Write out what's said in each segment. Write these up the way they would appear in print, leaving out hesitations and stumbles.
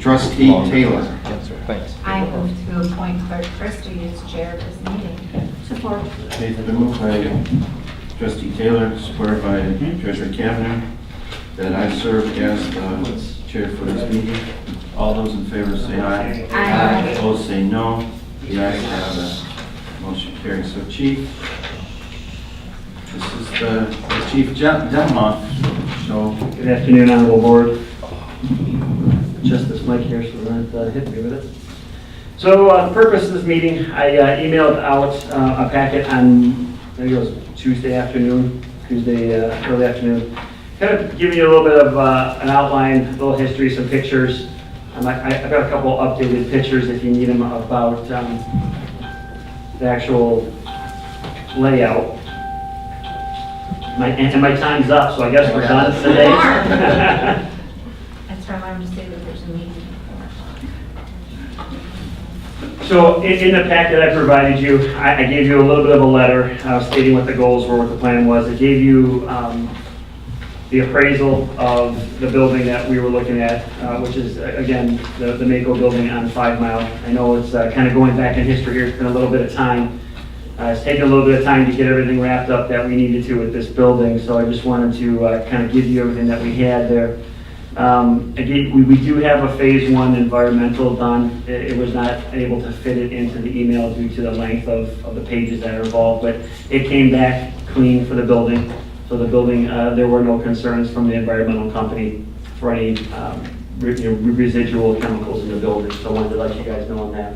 Trustee Taylor. Yes, sir. Thanks. I move to appoint Clerk Christie as chair of this meeting. Support. Okay, it's been moved by Trustee Taylor, supported by Treasurer Kavanaugh, that I serve as the chair for this meeting. All those in favor say aye. Aye. Opposed say no. The ayes have it. Motion carries. So Chief, this is the Chief Demoff. So Good afternoon, Honorable Board. Just this mic here so we're not hitting me with it. So the purpose of this meeting, I emailed out a packet on, I think it was Tuesday early afternoon, kind of giving you a little bit of an outline, a little history, some pictures. I've got a couple updated pictures if you need them about the actual layout. And my time's up, so I guess we're done today. That's our alarm to say that there's a meeting. So in the packet I provided you, I gave you a little bit of a letter stating what the goals were, what the plan was. It gave you the appraisal of the building that we were looking at, which is, again, the Mako building on 5 Mile. I know it's kind of going back in history here. It's been a little bit of time. It's taken a little bit of time to get everything wrapped up that we needed to with this building, so I just wanted to kind of give you everything that we had there. Again, we do have a phase 1 environmental done. It was not able to fit it into the email due to the length of the pages that are involved, but it came back clean for the building. So the building, there were no concerns from the environmental company for any residual chemicals in the building, so I wanted to let you guys know on that.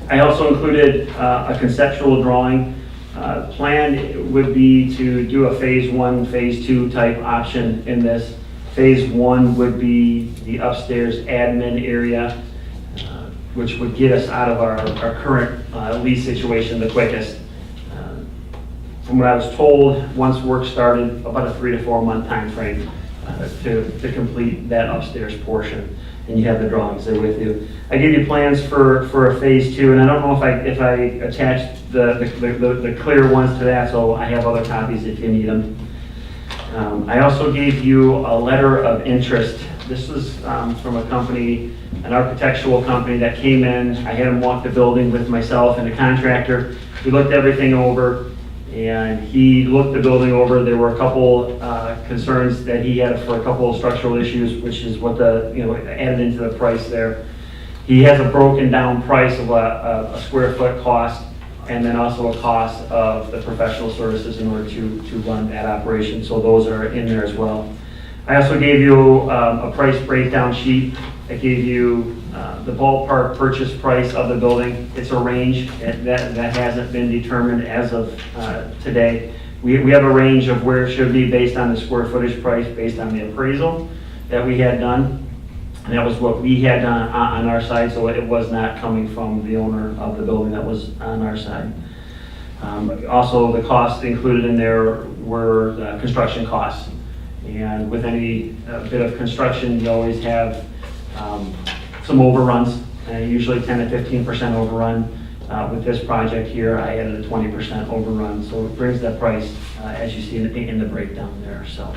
I also included a conceptual drawing. Plan would be to do a phase 1, phase 2 type option in this. Phase 1 would be the upstairs admin area, which would get us out of our current lease situation the quickest. From what I was told, once work started, about a 3 to 4 month time frame to complete that upstairs portion. And you have the drawings there with you. I gave you plans for a phase 2, and I don't know if I attached the clear ones to that, so I have other copies if you need them. I also gave you a letter of interest. This was from a company, an architectural company that came in. I had them walk the building with myself and a contractor. We looked everything over, and he looked the building over. There were a couple concerns that he had for a couple of structural issues, which is what added into the price there. He has a broken down price of a square foot cost, and then also a cost of the professional services in order to run that operation. So those are in there as well. I also gave you a price breakdown sheet. I gave you the ballpark purchase price of the building. It's a range that hasn't been determined as of today. We have a range of where it should be based on the square footage price, based on the appraisal that we had done. And that was what we had done on our side, so it was not coming from the owner of the building, that was on our side. Also, the costs included in there were construction costs. And with any bit of construction, you always have some overruns, usually 10 to 15% overrun. With this project here, I added a 20% overrun, so it brings that price as you see in the breakdown there. So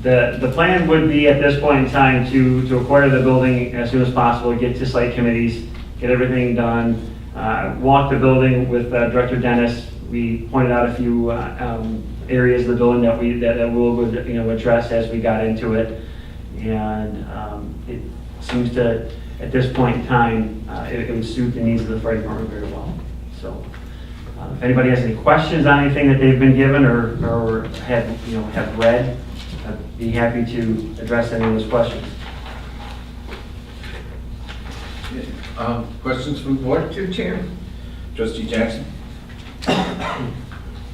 the plan would be at this point in time to acquire the building as soon as possible, get to site committees, get everything done, walk the building with Director Dennis. We pointed out a few areas of the building that we'll address as we got into it, and it seems to, at this point in time, it would suit the needs of the fire department very well. So, if anybody has any questions on anything that they've been given or have read, I'd be happy to address any of those questions. Questions from the board? To Chair, Trustee Jackson?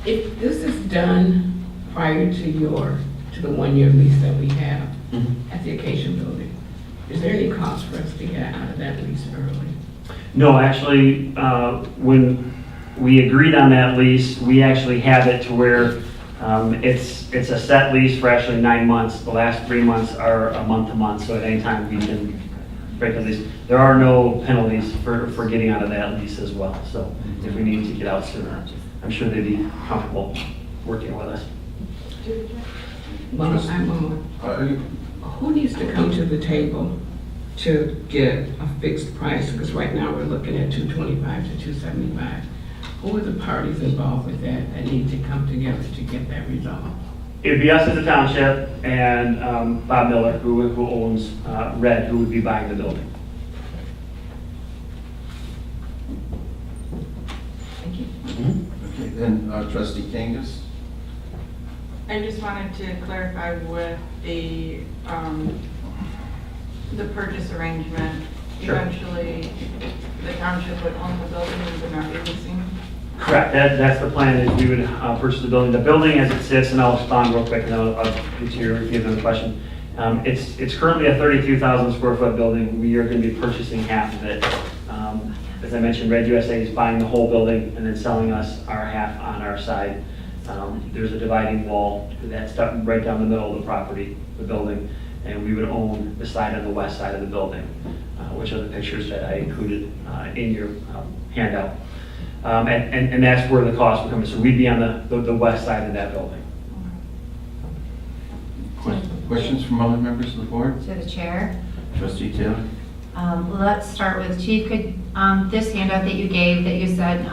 if this is done prior to the 1 year lease that we have at the Acacia building, is there any cost for us to get out of that lease early? No, actually, when we agreed on that lease, we actually have it to where it's a set lease for actually 9 months. The last 3 months are a month to month, so at any time we can break the lease. There are no penalties for getting out of that lease as well. So if we need to get out sooner, I'm sure they'd be comfortable working with us. Well, I'm Who needs to come to the table to get a fixed price? Because right now we're looking at 225 to 275. Who are the parties involved with that need to come together to get that resolved? It'd be us as a township and Bob Miller, who owns Red, who would be buying the building. Thank you. Okay, then trustee Kangas? I just wanted to clarify with the purchase arrangement. Sure. Eventually, the township would own the building and would not be leasing. Correct, that's the plan, is we would purchase the building. The building as it sits, and I'll respond real quick, and I'll get to your, if you have another question. It's currently a 32,000 square foot building. We are going to be purchasing half of it. As I mentioned, Red USA is buying the whole building and then selling us our half on our side. There's a dividing wall that's right down the middle of the property, the building, and we would own the side on the west side of the building, which are the pictures that I included in your handout. And that's where the cost would come in. So we'd be on the west side of that building. Questions from other members of the board? To the chair. Trustee Taylor? Let's start with Chief. Could, this handout that you gave, that you said,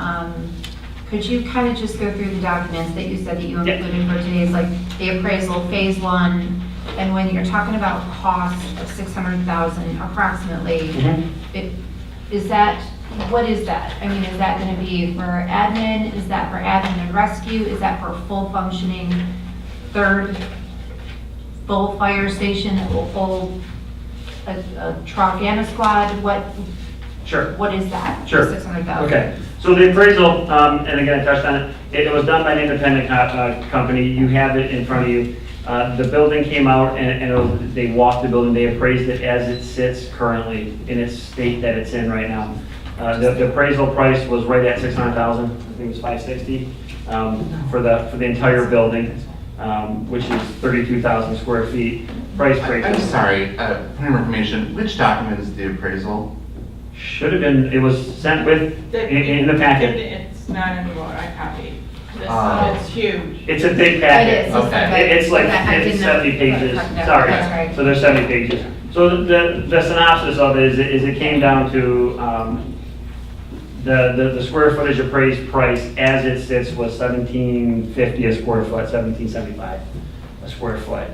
could you kind of just go through the documents that you said that you included for today's, like the appraisal, phase 1, and when you're talking about cost of 600,000 approximately, is that, what is that? I mean, is that going to be for admin? Is that for admin and rescue? Is that for full functioning third full fire station, full a truck and a squad? Sure. What is that? Sure. 600,000. Okay. So the appraisal, and again, I touched on it, it was done by an independent company. You have it in front of you. The building came out and they walked the building. They appraised it as it sits currently in its state that it's in right now. The appraisal price was right at 600,000. I think it was 560 for the entire building, which is 32,000 square feet. Price break. I'm sorry, point of information, which document is the appraisal? Should have been, it was sent with, in the packet. It's not anymore, I copied. Oh. It's huge. It's a big packet. It is. Okay. It's like, I it's didn't know. 70 pages, No, sorry. that's right. So there's 70 pages. So the synopsis of it is it came down to, the square footage appraised price as it sits was $17.50 a square foot, $17.75 a square foot.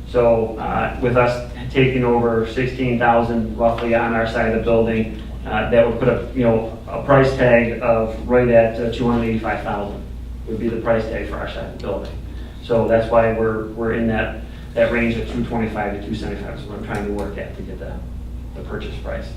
So with us taking over 16,000 roughly on our side of the building, that would put a price tag of right at 285,000 would be the price tag for our side of the building. So that's why we're in that range of 225 to 275 is what I'm trying to work at to get the purchase price.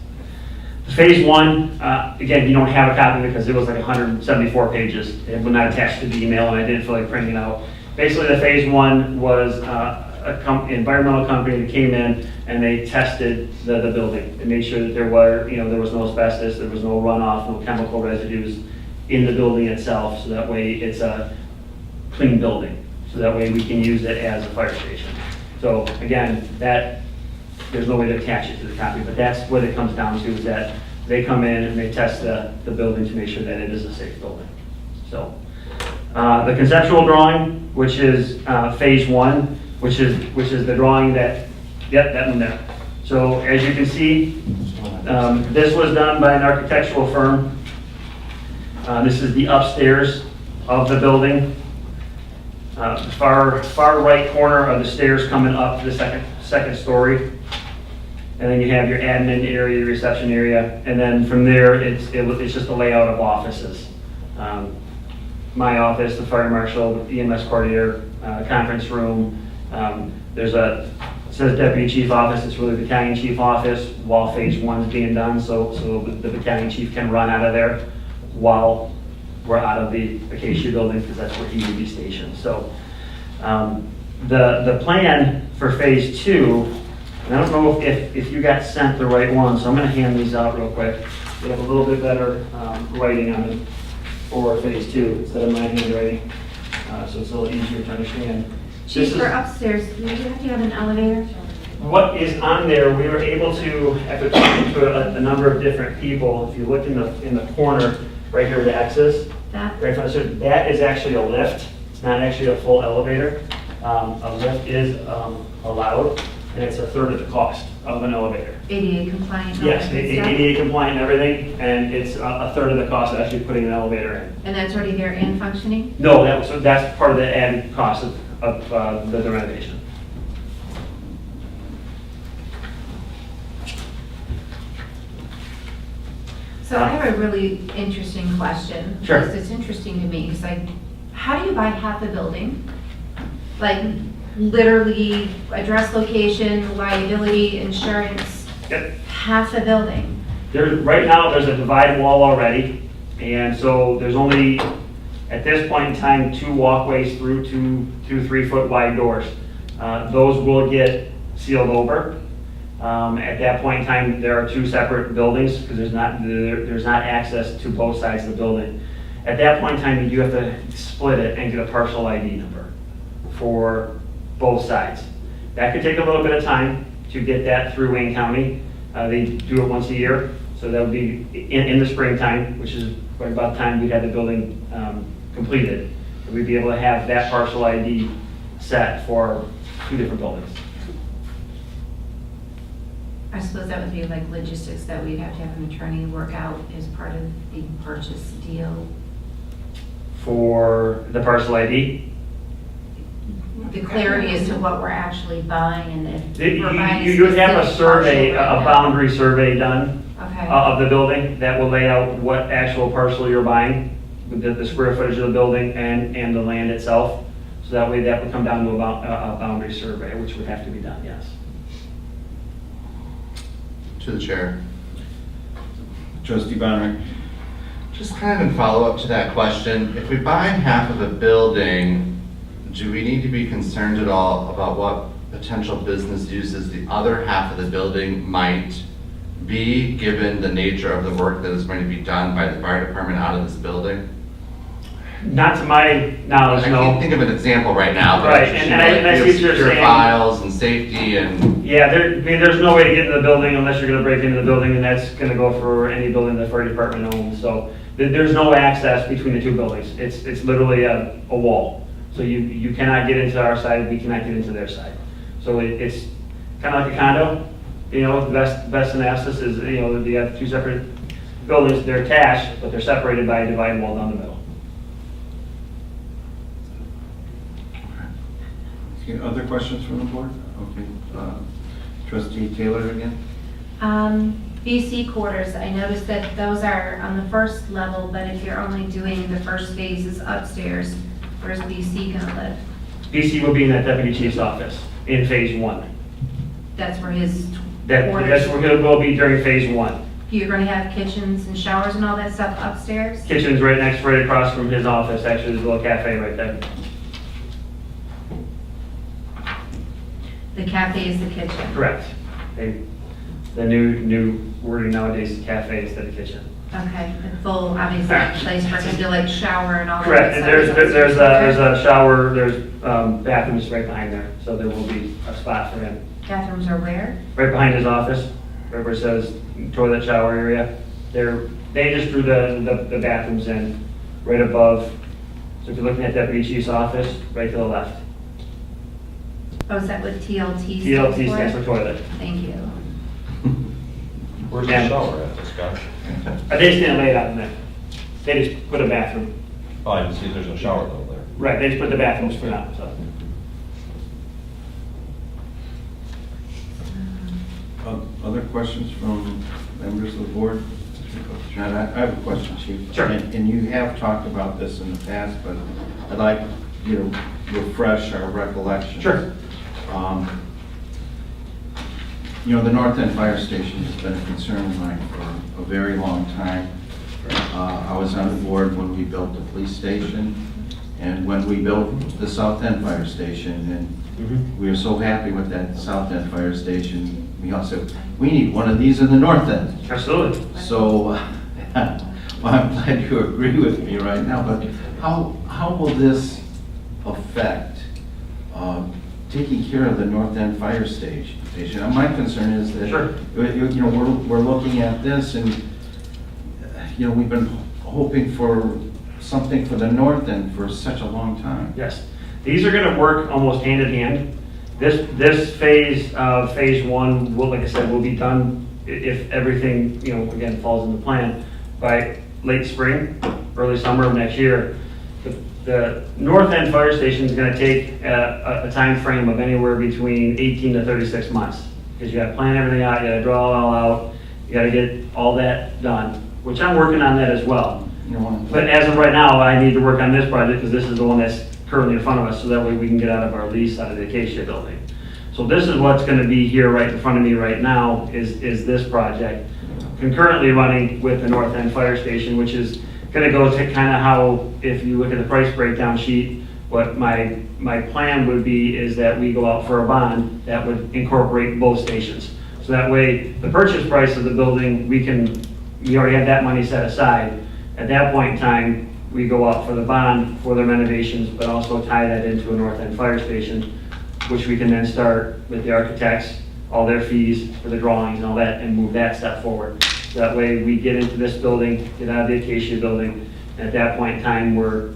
Phase 1, again, you don't have a copy because it was like 174 pages. It was not attached to the email and I didn't feel like printing it out. Basically, the Phase 1 was an environmental company that came in and they tested the building and made sure that there was no asbestos, there was no runoff, no chemical residues in the building itself, so that way it's a clean building. So that way we can use it as a fire station. So again, there's no way to attach it to the copy, but that's what it comes down to, is that they come in and they test the building to make sure that it is a safe building. So the conceptual drawing, which is Phase 1, which is the drawing that one there. So as you can see, this was done by an architectural firm. This is the upstairs of the building. Far right corner of the stairs coming up to the second story. And then you have your admin area, your reception area, and then from there, it's just a layout of offices. My office, the fire marshal, the EMS coordinator, conference room. It says deputy chief office, it's really battalion chief office while Phase 1 is being done, so the battalion chief can run out of there while we're out of the Acacia building, because that's where he would be stationed. So the plan for Phase 2, and I don't know if you got sent the right one, so I'm going to hand these out real quick. We have a little bit better writing on them for Phase 2 instead of my handwriting, so it's a little easier to understand. Chief, for upstairs, do you have to have an elevator? What is on there, we were able to, after talking to a number of different people, if you look in the corner, right here, the X's, That? right in front of it, that is actually a lift. It's not actually a full elevator. A lift is allowed. and it's a third of the cost of an elevator. ADA compliant? and all Yes, that good stuff? ADA compliant and everything, and it's a third of the cost of actually putting an elevator in. And that's already there and functioning? No, that's part of the added cost of the renovation. So I have a really interesting question. Sure. Because it's interesting to me, because how do you buy half a building? Like, literally, address, location, liability, insurance, Yep. half a building? Right now, there's a divide wall already, and so there's only, at this point in time, 2 walkways through two 3-foot wide doors. Those will get sealed over. At that point in time, there are 2 separate buildings, because there's not access to both sides of the building. At that point in time, you have to split it and get a parcel ID number for both sides. That could take a little bit of time to get that through Wayne County. They do it once a year, so that would be in the springtime, which is right about the time we'd have the building completed. We'd be able to have that parcel ID set for 2 different buildings. I suppose that would be like logistics that we'd have to have an attorney work out as part of the purchase deal. For the parcel ID, The clarity as to what we're actually buying and if we're buying you would have a specific survey, parcel right a now. boundary survey done Okay. of the building that will lay out what actual parcel you're buying, with the square footage of the building and the land itself. So that way that would come down to a boundary survey, which would have to be done, yes. To the chair. Trustee Bonner? Just kind of in follow-up to that question, if we buy half of a building, do we need to be concerned at all about what potential business uses the other half of the building might be, given the nature of the work that is going to be done by the fire department out of this building? Not to my knowledge, I can't no. think of an example right now, but Right, just, and I see what you're secure saying. files and safety and, Yeah, there's no way to get into the building unless you're gonna break into the building, and that's gonna go for any building the fire department owns. So there's no access between the 2 buildings. It's literally a wall. So you cannot get into our side, we cannot get into their side. So it's kind of like a condo, the best analysis is, you have 2 separate buildings, they're attached, but they're separated by a dividing wall down the middle. Okay, other questions from the board? Okay. Trustee Taylor again? BC quarters, I noticed that those are on the first level, but if you're only doing the first phases upstairs, where's BC gonna live? BC will be in that deputy chief's office in phase 1. That's where his That's quarters, where it will be during phase 1. you're gonna have kitchens and showers and all that stuff upstairs? Kitchen's right across from his office, actually, there's a little cafe right there. The cafe is the kitchen? Correct. The new wording nowadays is cafe instead of kitchen. Okay, the full, obviously, place for him to like shower and all that Correct, and stuff. there's a shower, there's bathrooms right behind there, so there will be a spot for him. Bathrooms are where? Right behind his office, where it says toilet shower area. They just drew the bathrooms in right above. So if you're looking at Deputy Chief's office, right to the left. Oh, is that what TLT stands TLT for? stands for toilet. Thank you. Where's the shower at, Scott? They stand laid out in there. They just put a bathroom. Oh, I didn't see there's a shower though there. Right, they just put the bathrooms for now, so. Other questions from members of the board? John, I have a question, Chief. Sure. And you have talked about this in the past, but I'd like you to refresh our recollection. Sure. The North End Fire Station has been a concern of mine for a very long time. I was on the board when we built the police station and when we built the South End Fire Station, and we were so happy with that South End Fire Station. We all said, we need one of these in the North End. Absolutely. So, well, I'm glad you agree with me right now, but how will this affect taking care of the North End Fire Station? Now, my concern is that, Sure. we're looking at this and, we've been hoping for something for the North End for such a long time. Yes. These are going to work almost hand in hand. This phase one, will, like I said, will be done if everything, again, falls into plan by late spring, early summer of next year. The north end fire station is going to take a time frame of anywhere between 18 to 36 months. Because you got to plan everything out, you got to draw it all out, you got to get all that done, which I'm working on that as well. But as of right now, I need to work on this project because this is the one that's currently in front of us, so that way we can get out of our lease out of the Acacia building. So this is what's going to be here right in front of me right now is this project. Concurrently running with the north end fire station, which is going to go to kind of how, if you look at the price breakdown sheet, what my plan would be is that we go out for a bond that would incorporate both stations. So that way, the purchase price of the building, we already have that money set aside. At that point in time, we go out for the bond for the renovations, but also tie that into a north end fire station, which we can then start with the architects, all their fees for the drawings and all that, and move that step forward. So that way we get into this building, get out of the Acacia building, and at that point in time, we're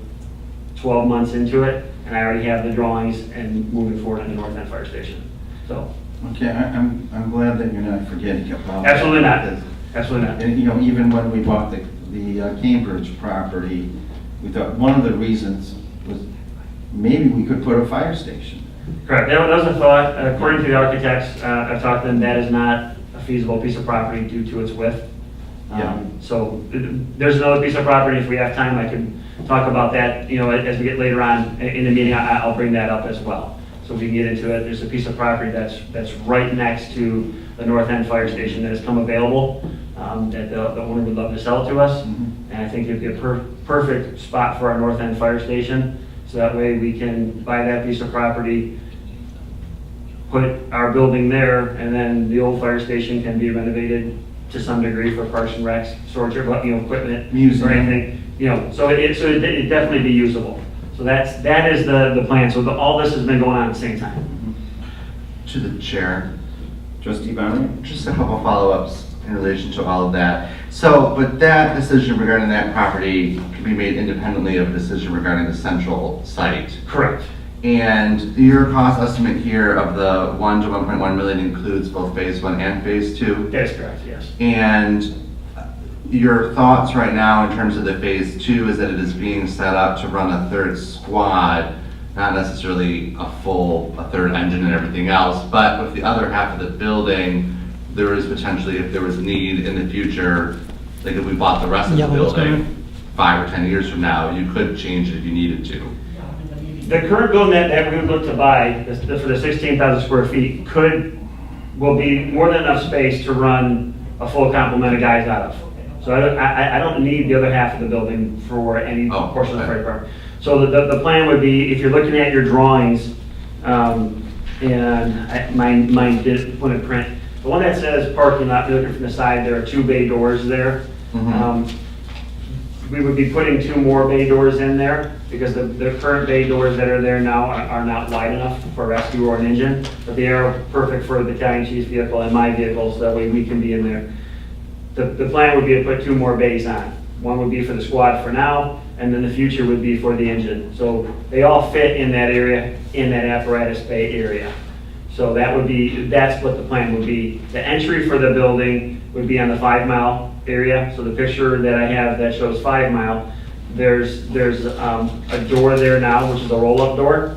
12 months into it, and I already have the drawings and moving forward on the north end fire station. So. Okay, I'm glad that you're not forgetting about that. Absolutely not. Absolutely not. And, even when we bought the Cambridge property, we thought one of the reasons was maybe we could put a fire station. Correct. That was a thought. According to the architects, I've talked to them, that is not a feasible piece of property due to its width. Yeah. So there's another piece of property. If we have time, I could talk about that, as we get later on in the meeting, I'll bring that up as well. So we can get into it. There's a piece of property that's right next to the north end fire station that has come available, that the owner would love to sell to us. Mm-hmm. And I think it'd be a perfect spot for our north end fire station. So that way we can buy that piece of property, put our building there, and then the old fire station can be renovated to some degree for parks and recs, storage of, equipment, Museum. or anything, so it'd definitely be usable. So that is the plan. So all this has been going on at the same time. To the chair, Trustee Bowden? just a couple follow-ups in relation to all of that. So, but that decision regarding that property can be made independently of a decision regarding the central site. Correct. And your cost estimate here of the 1 to 1.1 million includes both phase 1 and phase 2? That is correct, yes. And your thoughts right now in terms of the phase 2 is that it is being set up to run a third squad, not necessarily a third engine and everything else, but with the other half of the building, there is potentially, if there was need in the future, like if we bought the rest of the building 5 or 10 years from now, you could change it if you needed to. The current building that we would look to buy, for the 16,000 square feet, will be more than enough space to run a full complement of guys out of. So I don't need the other half of the building for any portion of the fire department. So the plan would be, if you're looking at your drawings, and mine did put in print, the one that says parking lot, you're looking from the side, there are 2 bay doors there. We would be putting 2 more bay doors in there because the current bay doors that are there now are not wide enough for a rescue or an engine, but they are perfect for the battalion chief's vehicle and my vehicle, so that way we can be in there. The plan would be to put 2 more bays on. One would be for the squad for now, and then the future would be for the engine. So they all fit in that area, in that apparatus bay area. So that's what the plan would be. The entry for the building would be on the 5 mile area. So the picture that I have that shows 5 mile, there's a door there now, which is a roll-up door.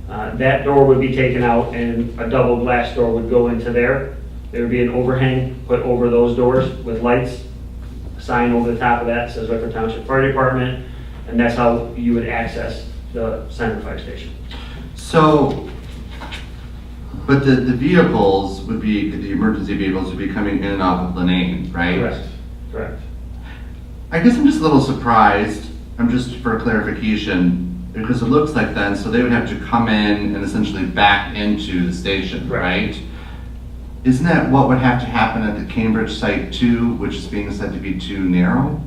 That door would be taken out and a double glass door would go into there. There would be an overhang put over those doors with lights, a sign over the top of that says Redford Township Fire Department, and that's how you would access the center fire station. So, but the vehicles would be, the emergency vehicles would be coming in and off of Lanane, right? Correct. I guess I'm just a little surprised, just for clarification, because it looks like then, so they would have to come in and essentially back into the station, Correct. right? Isn't that what would have to happen at the Cambridge site too, which is being said to be too narrow?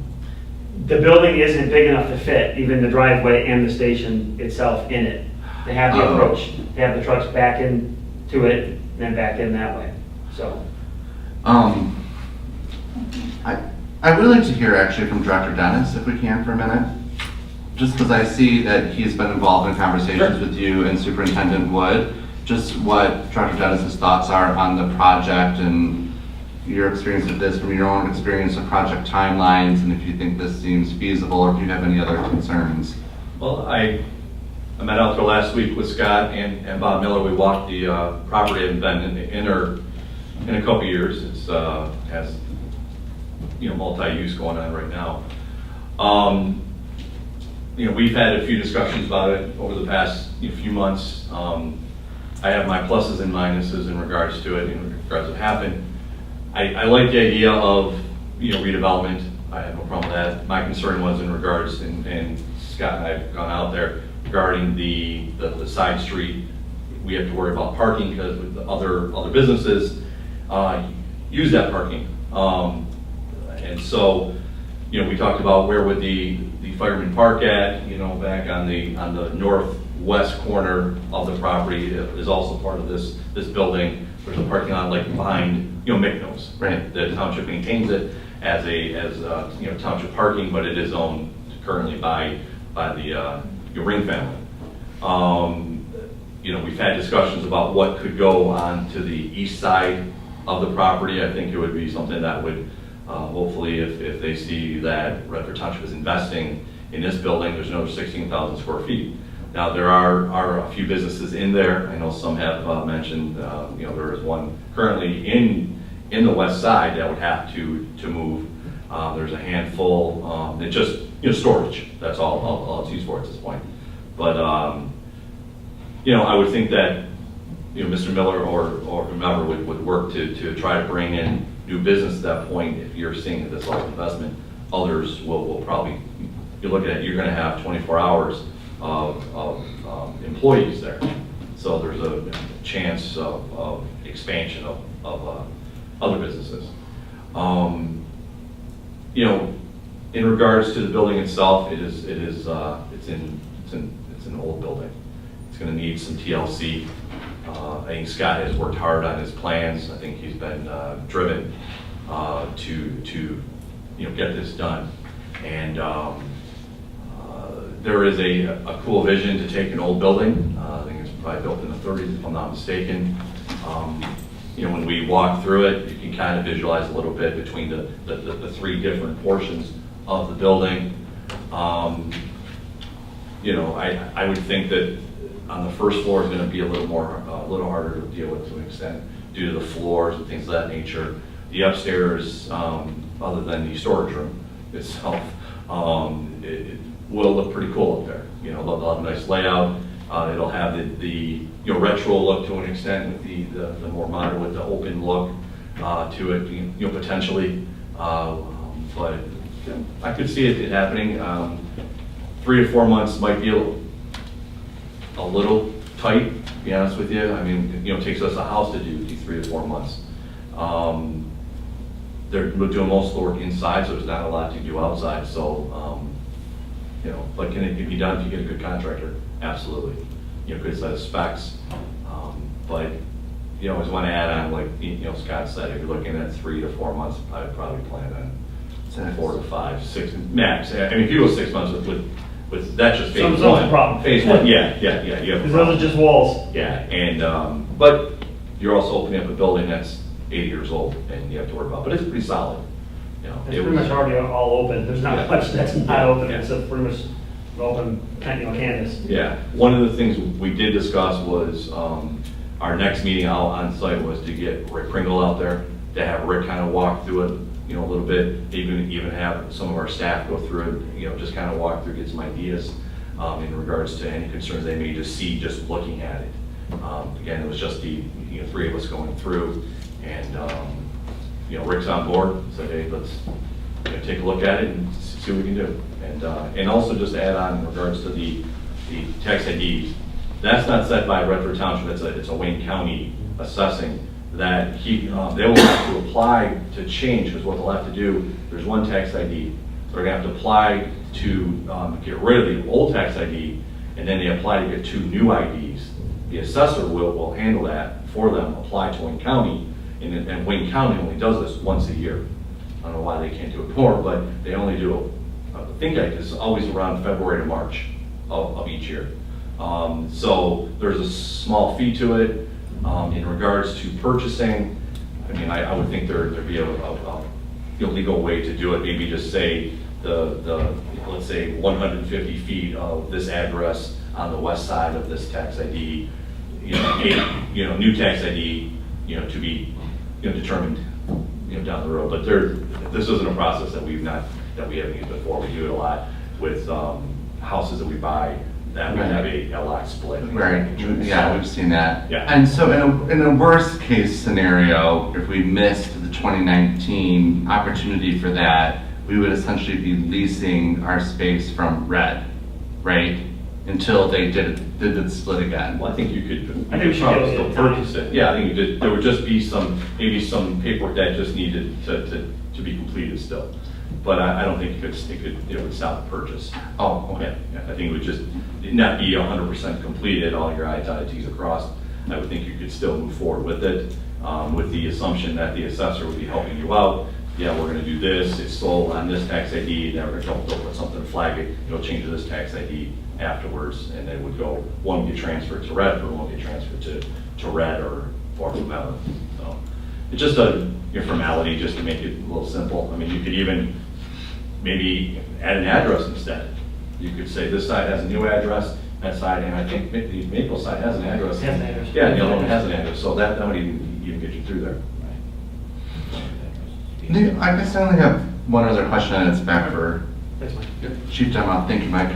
The building isn't big enough to fit even the driveway and the station itself in it. They have the approach, they have the trucks back into it and then back in that way, so. I would like to hear actually from Director Dennis, if we can, for a minute. Just because I see that he's been involved in conversations with you and Superintendent Wood, just what Director Dennis's thoughts are on the project and your experience with this from your own experience of project timelines, and if you think this seems feasible or if you have any other concerns. Well, I met out there last week with Scott and Bob Miller. We walked the property. I haven't been in there in a couple years. It's has multi-use going on right now. We've had a few discussions about it over the past few months. I have my pluses and minuses in regards to it, in regards to what happened. I like the idea of redevelopment. I have no problem with that. My concern was in regards, and Scott and I have gone out there regarding the side street. We have to worry about parking because with the other businesses use that parking. And so, we talked about where would the fireman park at, back on the northwest corner of the property is also part of this building. There's a parking lot like behind, Micknos. Right. The township maintains it as township parking, but it is owned currently by the Ring family. We've had discussions about what could go on to the east side of the property. I think it would be something that would, hopefully, if they see that Redford Township is investing in this building, there's another 16,000 square feet. Now, there are a few businesses in there. I know some have mentioned, there is one currently in the west side that would have to move. There's a handful, it's just, storage. That's all it's used for at this point. But, I would think that, Mr. Miller or whomever would work to try to bring in new business at that point. If you're seeing that this large investment, others will probably, you're looking at, you're gonna have 24 hours of employees there. So there's a chance of expansion of other businesses. In regards to the building itself, it's an old building. It's going to need some TLC. I think Scott has worked hard on his plans. I think he's been driven to get this done. And there is a cool vision to take an old building. I think it's probably built in the 30s, if I'm not mistaken. When we walk through it, you can kind of visualize a little bit between the three different portions of the building. I would think that on the first floor is going to be a little harder to deal with to an extent due to the floors and things of that nature. The upstairs, other than the storage room itself, it will look pretty cool up there. They'll have a nice layout. It'll have the retro look to an extent with the more modern, with the open look to it, potentially. But I could see it happening. 3 to 4 months might be a little tight, to be honest with you. I mean, it takes us a house to do 3 to 4 months. They're doing most of the work inside, so there's not a lot to do outside. So, but can it be done if you get a good contractor? Absolutely. Good set of specs. But you always want to add on, like Scott said, if you're looking at 3 to 4 months, I would probably plan on 4 to 5, 6 max. I mean, if you go 6 months with that's just phase one. Someone's a problem. Phase one, yeah. You have a Because problem. those are just walls. Yeah, and but you're also opening up a building that's 80 years old, and you have to worry about. But it's pretty solid. It's pretty much already all open. There's not Yeah. much that's not Yeah. open. Yeah. It's a pretty much open, canvas. Yeah, one of the things we did discuss was our next meeting out on site was to get Rick Pringle out there, to have Rick kind of walk through it, a little bit, even have some of our staff go through it, just kind of walk through, get some ideas in regards to any concerns they may just see just looking at it. Again, it was just the 3 of us going through, and Rick's on board, said, hey, let's take a look at it and see what we can do. And also just to add on in regards to the tax IDs, that's not set by Redford Township, it's a Wayne County assessing that they will have to apply to change, because what they'll have to do, there's one tax ID. They're gonna have to apply to get rid of the old tax ID, and then they apply to get 2 new IDs. The assessor will handle that for them, apply to Wayne County, and Wayne County only does this once a year. I don't know why they can't do it more, but they only do it, I think it's always around February to March of each year. So there's a small fee to it. In regards to purchasing, I mean, I would think there'd be a legal way to do it. Maybe just say let's say 150 feet of this address on the west side of this tax ID, new tax ID, to be, determined, down the road. But this isn't a process that we haven't used before. We do it a lot with houses that we buy that would have a lot split. Right, yeah, we've seen that. Yeah. And so in a worst case scenario, if we missed the 2019 opportunity for that, we would essentially be leasing our space from Red, right? Until they did the split again. Well, I think you could I think we should probably get it still at purchase it. Yeah, I think there would just be maybe some paperwork that just needed to be completed still. But I don't think it would stop the purchase. Oh, okay. Yeah, I think it would just not be 100% completed, all your I's dotted, T's crossed. I would think you could still move forward with it, with the assumption that the assessor would be helping you out. Yeah, we're gonna do this, it's sold on this tax ID, never don't put something to flag it, it'll change to this tax ID afterwards, and then would go, one would get transferred to Redford, one would get transferred to Red or whomever. So it's just a formality, just to make it a little simple. I mean, you could even maybe add an address instead. You could say this side has a new address, that side, and I think the Maple side has an address. Has an address. Yeah, the other one has an address, so that would even get you through there. I guess I only have one other question, and it's back for That's fine. Chief Demott. Thank you, Mike.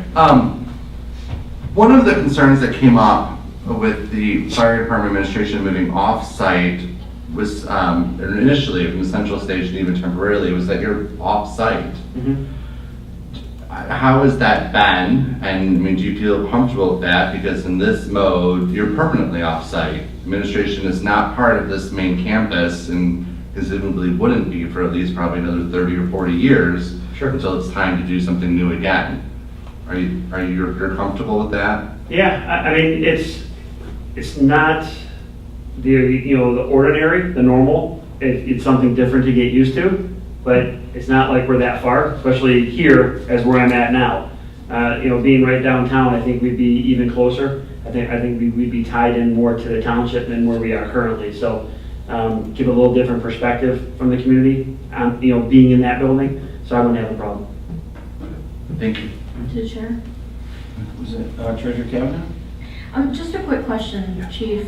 One of the concerns that came up with the fire department administration moving off-site was, initially from the central station, even temporarily, was that you're off-site. Mhm. How has that been? And I mean, do you feel comfortable with that? Because in this mode, you're permanently off-site. Administration is not part of this main campus and presumably wouldn't be for at least probably another 30 or 40 years. Sure. Until it's time to do something new again. You're comfortable with that? Yeah, I mean, it's not the ordinary, the normal. It's something different to get used to, but it's not like we're that far, especially here as where I'm at now. Being right downtown, I think we'd be even closer. I think we'd be tied in more to the township than where we are currently. So give a little different perspective from the community, being in that building. So I wouldn't have a problem. Thank you. To the chair. Was it Treasurer Kavanaugh? Just a quick question, Chief.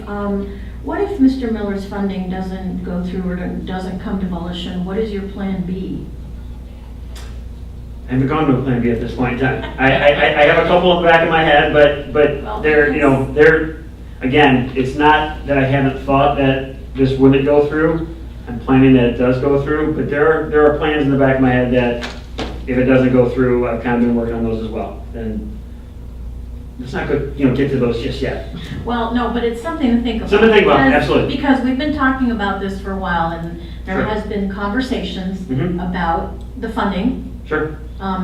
What if Mr. Miller's funding doesn't go through or doesn't come to volition? What is your plan B? I haven't gone to a plan B at this point in time. I have a couple in the back of my head, but Well, they're, again, it's not that I haven't thought that this wouldn't go through. I'm planning that it does go through, but there are plans in the back of my head that if it doesn't go through, I've kind of been working on those as well. And it's not good, get to those just yet. Well, no, but it's something to think about. Something to think about, Because- absolutely. Because we've been talking about this for a while, and there Sure. has been conversations Mhm. about the funding. Sure.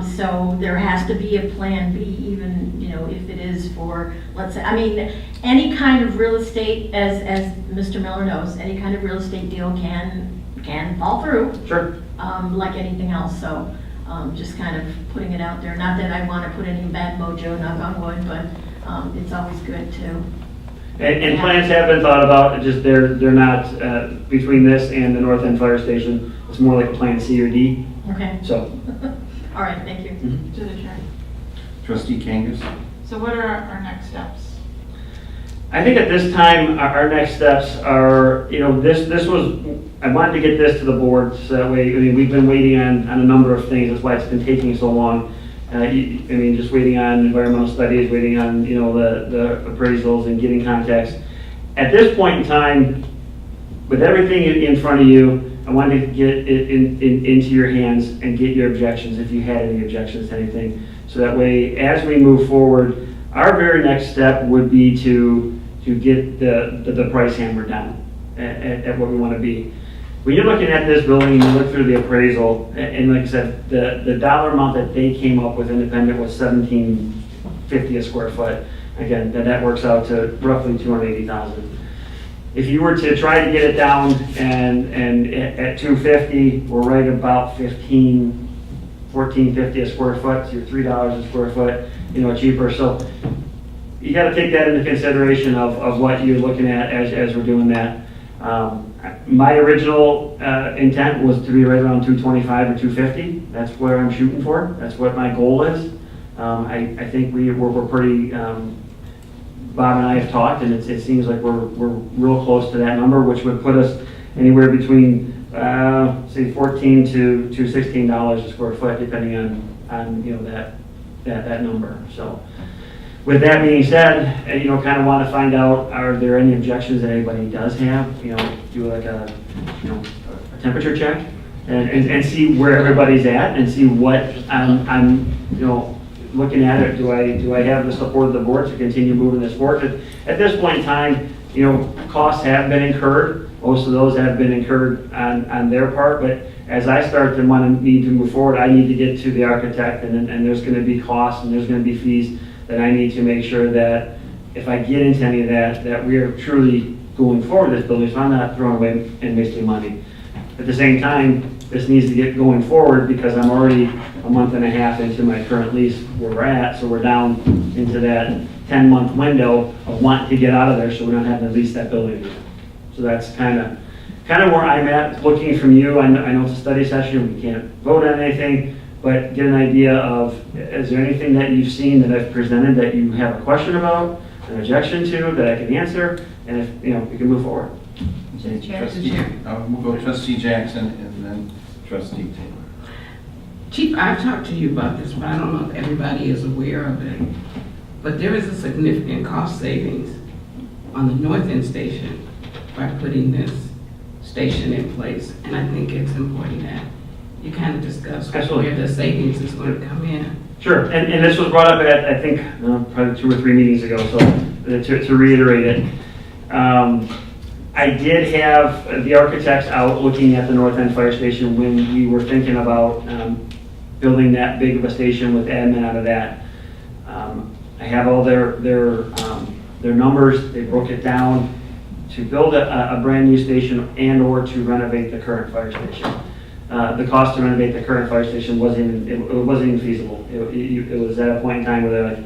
So there has to be a plan B, even, if it is for, let's say, I mean, any kind of real estate, as Mr. Miller knows, any kind of real estate deal can fall through, Sure. like anything else. So just kind of putting it out there. Not that I want to put any bad mojo, knock on wood, but it's always good to. And plans have been thought about, just they're not, between this and the North End Fire Station, it's more like a plan C or D, Okay. so. All right, thank you. To the chair. Trustee Kangas? So what are our next steps? I think at this time, our next steps are, this was, I wanted to get this to the board, so that way, we've been waiting on a number of things, that's why it's been taking so long. Just waiting on environmental studies, waiting on, the appraisals and getting contacts. At this point in time, with everything in front of you, I wanted to get it into your hands and get your objections, if you had any objections to anything. So that way, as we move forward, our very next step would be to get the price hammered down at what we want to be. When you're looking at this building and you look through the appraisal, and like I said, the dollar amount that they came up with independent was $17.50 a square foot. Again, that works out to roughly $280,000. If you were to try to get it down and at $250, we're right about $14.50 a square foot, so you're $3 a square foot, cheaper. So you gotta take that into consideration of what you're looking at as we're doing that. My original intent was to be right around 225 or 250. That's where I'm shooting for. That's what my goal is. I think we're pretty, Bob and I have talked, and it seems like we're real close to that number, which would put us anywhere between, say, $14 to $16 a square foot, depending on you know, that number. So, with that being said, you know, kind of want to find out, are there any objections that anybody does have? You know, do like a, you know, a temperature check and see where everybody's at and see what I'm, you know, looking at it. Do I have the support of the board to continue moving this forward? At this point in time, you know, costs have been incurred. Most of those have been incurred on their part, but as I start to need to move forward, I need to get to the architect, and there's going to be costs and there's going to be fees that I need to make sure that if I get into any of that we are truly going forward with this building, so I'm not throwing away and wasting money. At the same time, this needs to get going forward because I'm already a month and a half into my current lease where we're at, so we're down into that 10-month window of wanting to get out of there so we're not having to lease that building again. So that's kind of where I'm at, looking from you. I know it's a study session, we can't vote on anything, but get an idea of, is there anything that you've seen that I've presented that you have a question about, an objection to, that I can answer, and if, you know, we can move forward. Mr. Chair. We'll go trustee Jackson and then trustee Taylor. Chief, I've talked to you about this, but I don't know if everybody is aware of it. But there is a significant cost savings on the north end station by putting this station in place. And I think it's important that you kind of discuss where the savings is going to come in. Sure, and this was brought up at, I think, probably 2 or 3 meetings ago, so to reiterate it. I did have the architects out looking at the North End Fire Station when we were thinking about building that big of a station with admin out of that. I have all their numbers. They broke it down to build a brand new station and or to renovate the current fire station. The cost to renovate the current fire station wasn't even feasible. It was at a point in time where they're like,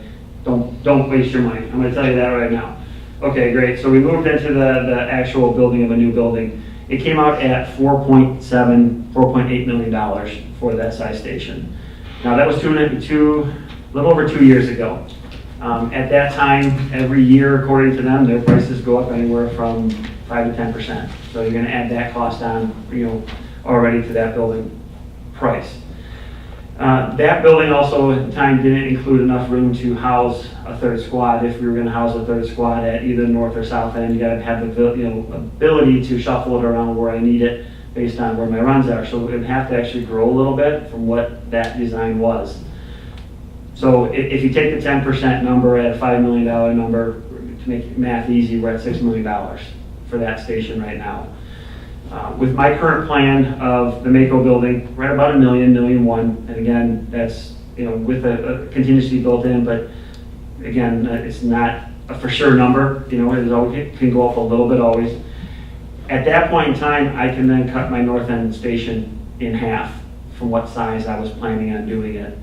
don't waste your money. I'm going to tell you that right now. Okay, great. So we moved into the actual building of a new building. It came out at $4.8 million for that size station. Now that was a little over 2 years ago. At that time, every year, according to them, their prices go up anywhere from 5 to 10%. So you're going to add that cost on, you know, already to that building price. That building also at the time didn't include enough room to house a third squad. If we were going to house a third squad at either north or south end, you got to have the ability to shuffle it around where I need it based on where my runs are. So it would have to actually grow a little bit from what that design was. So if you take the 10% number at a $5 million number, to make math easy, we're at $6 million for that station right now. With my current plan of the Mako building, we're at about $1 million, $1.1 million, and again, that's, you know, with a contingency built in, but again, it's not a for sure number. You know, it can go up a little bit always. At that point in time, I can then cut my north end station in half from what size I was planning on doing it,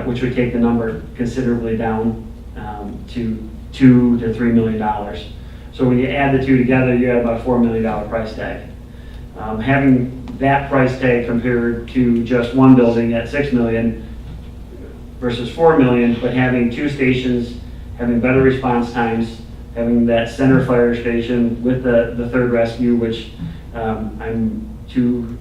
which would take the number considerably down to $2 to $3 million. So when you add the two together, you have about a $4 million price tag. Having that price tag compared to just one building at $6 million versus $4 million, but having two stations, having better response times, having that center fire station with the third rescue, which I'm two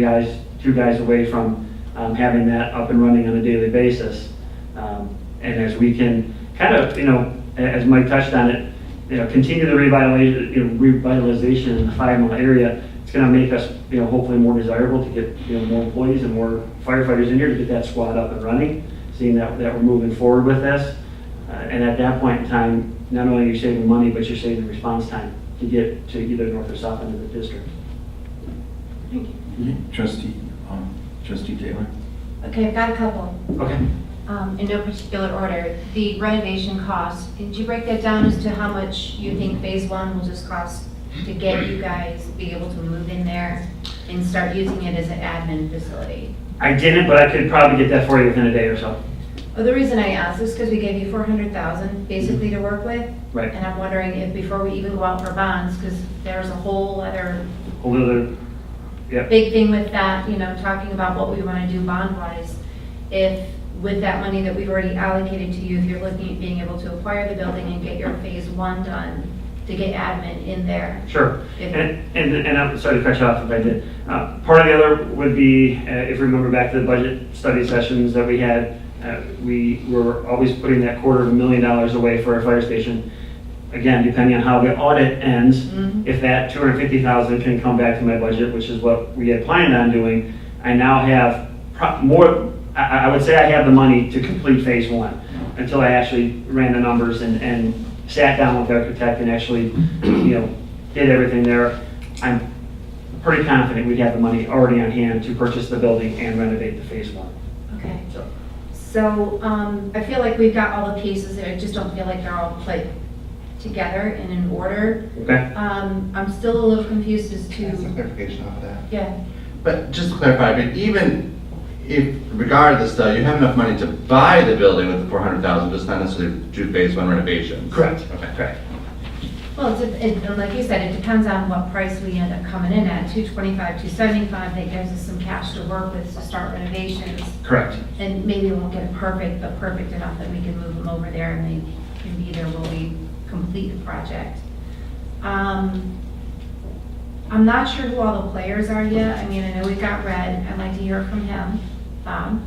guys away from having that up and running on a daily basis. And as we can kind of, you know, as Mike touched on it, you know, continue the revitalization in the 5 mile area, it's going to make us, you know, hopefully more desirable to get, you know, more employees and more firefighters in here to get that squad up and running, seeing that we're moving forward with this. And at that point in time, not only are you saving money, but you're saving response time to get to either north or south end of the district. Thank you. Trustee Taylor. Okay, I've got a couple. Okay. In no particular order. The renovation costs, did you break that down as to how much you think phase one will just cost to get you guys be able to move in there and start using it as an admin facility? I didn't, but I could probably get that for you within a day or so. Well, the reason I asked is because we gave you 400,000 basically to work with. Right. And I'm wondering if before we even go out for bonds, because there's a whole other Whole other, yep, big thing with that, you know, talking about what we want to do bond-wise, if with that money that we've already allocated to you, if you're looking at being able to acquire the building and get your phase one done, to get admin in there. sure. If- And I'm sorry to cut you off if I did. Part of the other would be, if you remember back to the budget study sessions that we had, we were always putting that $250,000 away for our fire station. Again, depending on how the audit ends, Mhm. if that 250,000 can come back to my budget, which is what we had planned on doing, I now have more, I would say I have the money to complete phase one until I actually ran the numbers and sat down with the architect and actually, did everything there. I'm pretty confident we'd have the money already on hand to purchase the building and renovate the phase one. Okay. So, So I feel like we've got all the pieces there. I just don't feel like they're all put together and in order. okay? I'm still a little confused as Can I have some to, clarification off that? yeah, But just to clarify, but even if, regardless though, you have enough money to buy the building with the 400,000, just not necessarily do phase one renovations? Correct. Okay. Correct. well, and like you said, it depends on what price we end up coming in at, 225, 275, that gives us some cash to work with to start renovations. Correct. And maybe we won't get it perfect, but perfect enough that we can move them over there and they can be there while we complete the project. I'm not sure who all the players are yet. I mean, I know we've got Red. I'd like to hear from him, Bob.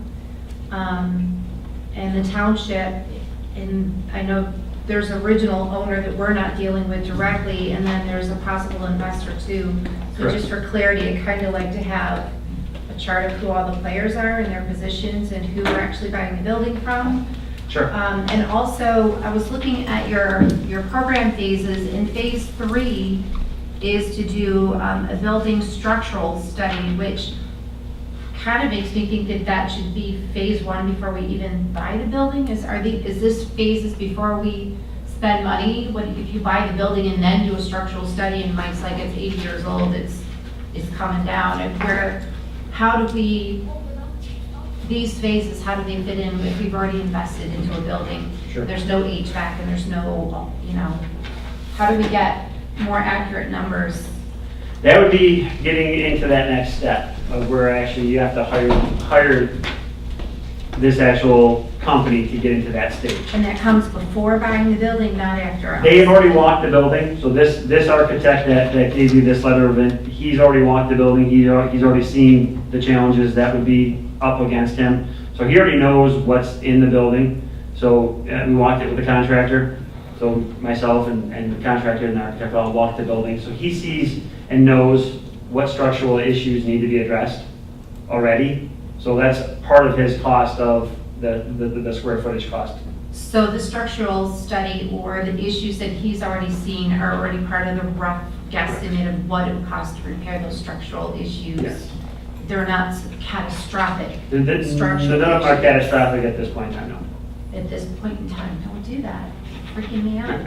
And the township, and I know there's an original owner that we're not dealing with directly, and then there's a possible investor too. So Correct. just for clarity, I'd kind of like to have a chart of who all the players are and their positions and who we're actually buying the building from. Sure. And also, I was looking at your program phases, and phase 3 is to do a building structural study, which kind of makes me think that that should be phase 1 before we even buy the building. Is this phases before we spend money? What if you buy the building and then do a structural study, and Mike's like, it's 80 years old, it's coming down, and how do we, these phases, how do they fit in if we've already invested into a building? Sure. There's no HVAC and there's no, how do we get more accurate numbers? That would be getting into that next step of where actually you have to hire this actual company to get into that stage. And that comes before buying the building, not after. They have already walked the building, so this architect that gave you this letter of intent, he's already walked the building, he's already seen the challenges that would be up against him. So he already knows what's in the building. So we walked it with the contractor. So myself and the contractor and the architect all walked the building. So he sees and knows what structural issues need to be addressed already. So that's part of his cost of the square footage cost. So the structural study or the issues that he's already seen are already part of the rough guesstimate of what it would cost to repair those structural issues. Yes. They're not catastrophic None of them structural are issues. catastrophic at this point in time, no. At this point in time, don't do that. Freaking me out.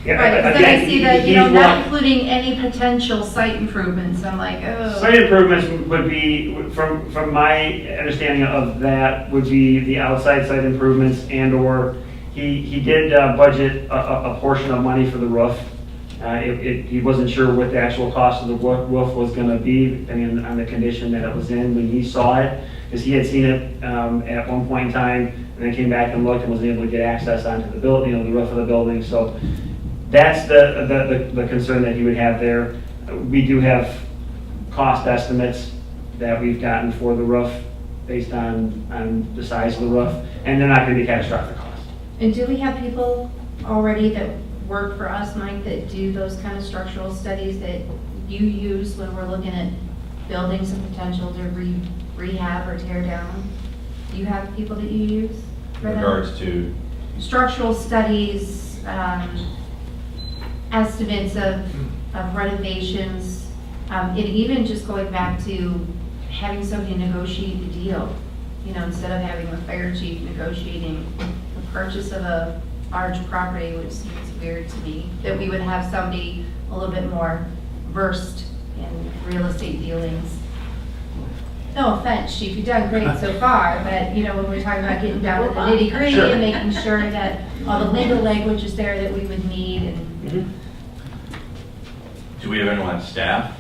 Yeah, Right, because then I again, see that, he's not walked- including any potential site improvements. I'm like, oh. Site improvements would be, from my understanding of that, would be the outside site improvements and/or he did budget a portion of money for the roof. He wasn't sure what the actual cost of the roof was gonna be, depending on the condition that it was in when he saw it, because he had seen it at one point in time, and then came back and looked and was able to get access onto the building, the roof of the building. So that's the concern that he would have there. We do have cost estimates that we've gotten for the roof based on the size of the roof, and they're not gonna be catastrophic costs. And do we have people already that work for us, Mike, that do those kind of structural studies that you use when we're looking at buildings and potential to rehab or tear down? Do you have people that you use for In that? regards to, Structural studies, estimates of renovations, and even just going back to having somebody negotiate the deal. Instead of having a fire chief negotiating the purchase of a large property, which seems weird to me, that we would have somebody a little bit more versed in real estate dealings. no offense, Chief, you've done great so far, but, you know, when we're talking about getting down to the nitty gritty Sure. and making sure that all the legal language is there that we would need and. Mhm. Do we have anyone on staff?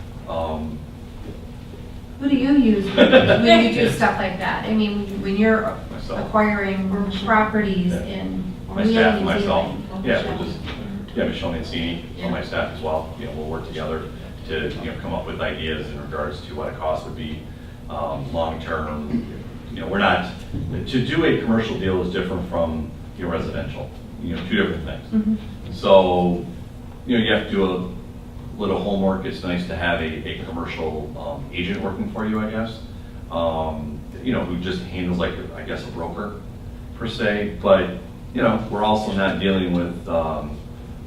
Who do you use when you do stuff like that? I mean, when you're Myself. acquiring properties Yeah. and. My wheeling staff, and myself, dealing. yeah, we'll just, yeah, Michelle Mancini on my staff as well, you know, we'll work together to, you know, come up with ideas in regards to what a cost would be, long-term. You know, we're not, to do a commercial deal is different from, you know, residential, you know, two different things. Mhm. So, you know, you have to do a little homework. It's nice to have a commercial agent working for you, I guess. You know, who just handles like, I guess, a broker per se. But, you know, we're also not dealing with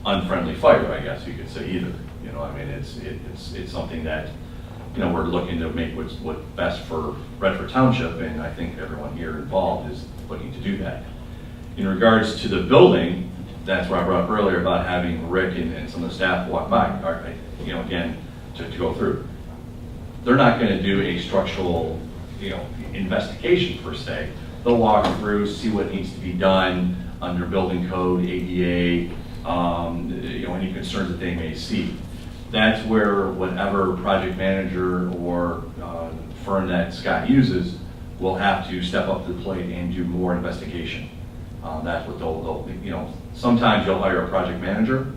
unfriendly fire, I guess you could say either. You know, I mean, it's something that, you know, we're looking to make what's best for Redford Township, and I think everyone here involved is looking to do that. In regards to the building, that's what I brought up earlier about having Rick and some of the staff walk by, you know, again, to go through. They're not going to do a structural, you know, investigation per se. They'll walk through, see what needs to be done under building code, ADA, you know, any concerns that they may see. That's where whatever project manager or firm that Scott uses will have to step up to the plate and do more investigation. That's what they'll, you know, sometimes you'll hire a project manager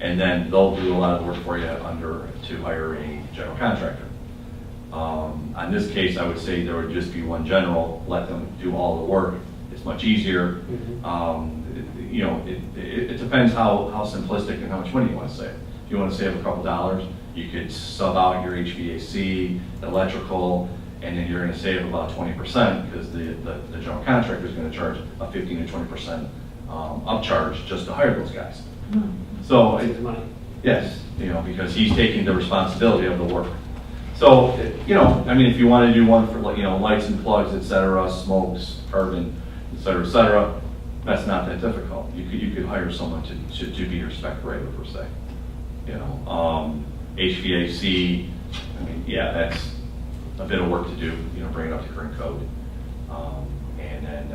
and then they'll do a lot of the work for you to hire a general contractor. On this case, I would say there would just be one general, let them do all the work. It's much easier. You know, it depends how simplistic and how much money you want to save. If you want to save a couple dollars, you could sub out your HVAC, electrical, and then you're going to save about 20% because the general contractor is going to charge a 15 to 20% upcharge just to hire those guys. So, Saves money. yes, you know, because he's taking the responsibility of the work. So, you know, I mean, if you want to do one for, you know, lights and plugs, et cetera, smokes, carbon, et cetera, that's not that difficult. You could hire someone to be your spec writer per se. You know, HVAC, I mean, yeah, that's a bit of work to do, you know, bring it up to current code. And then,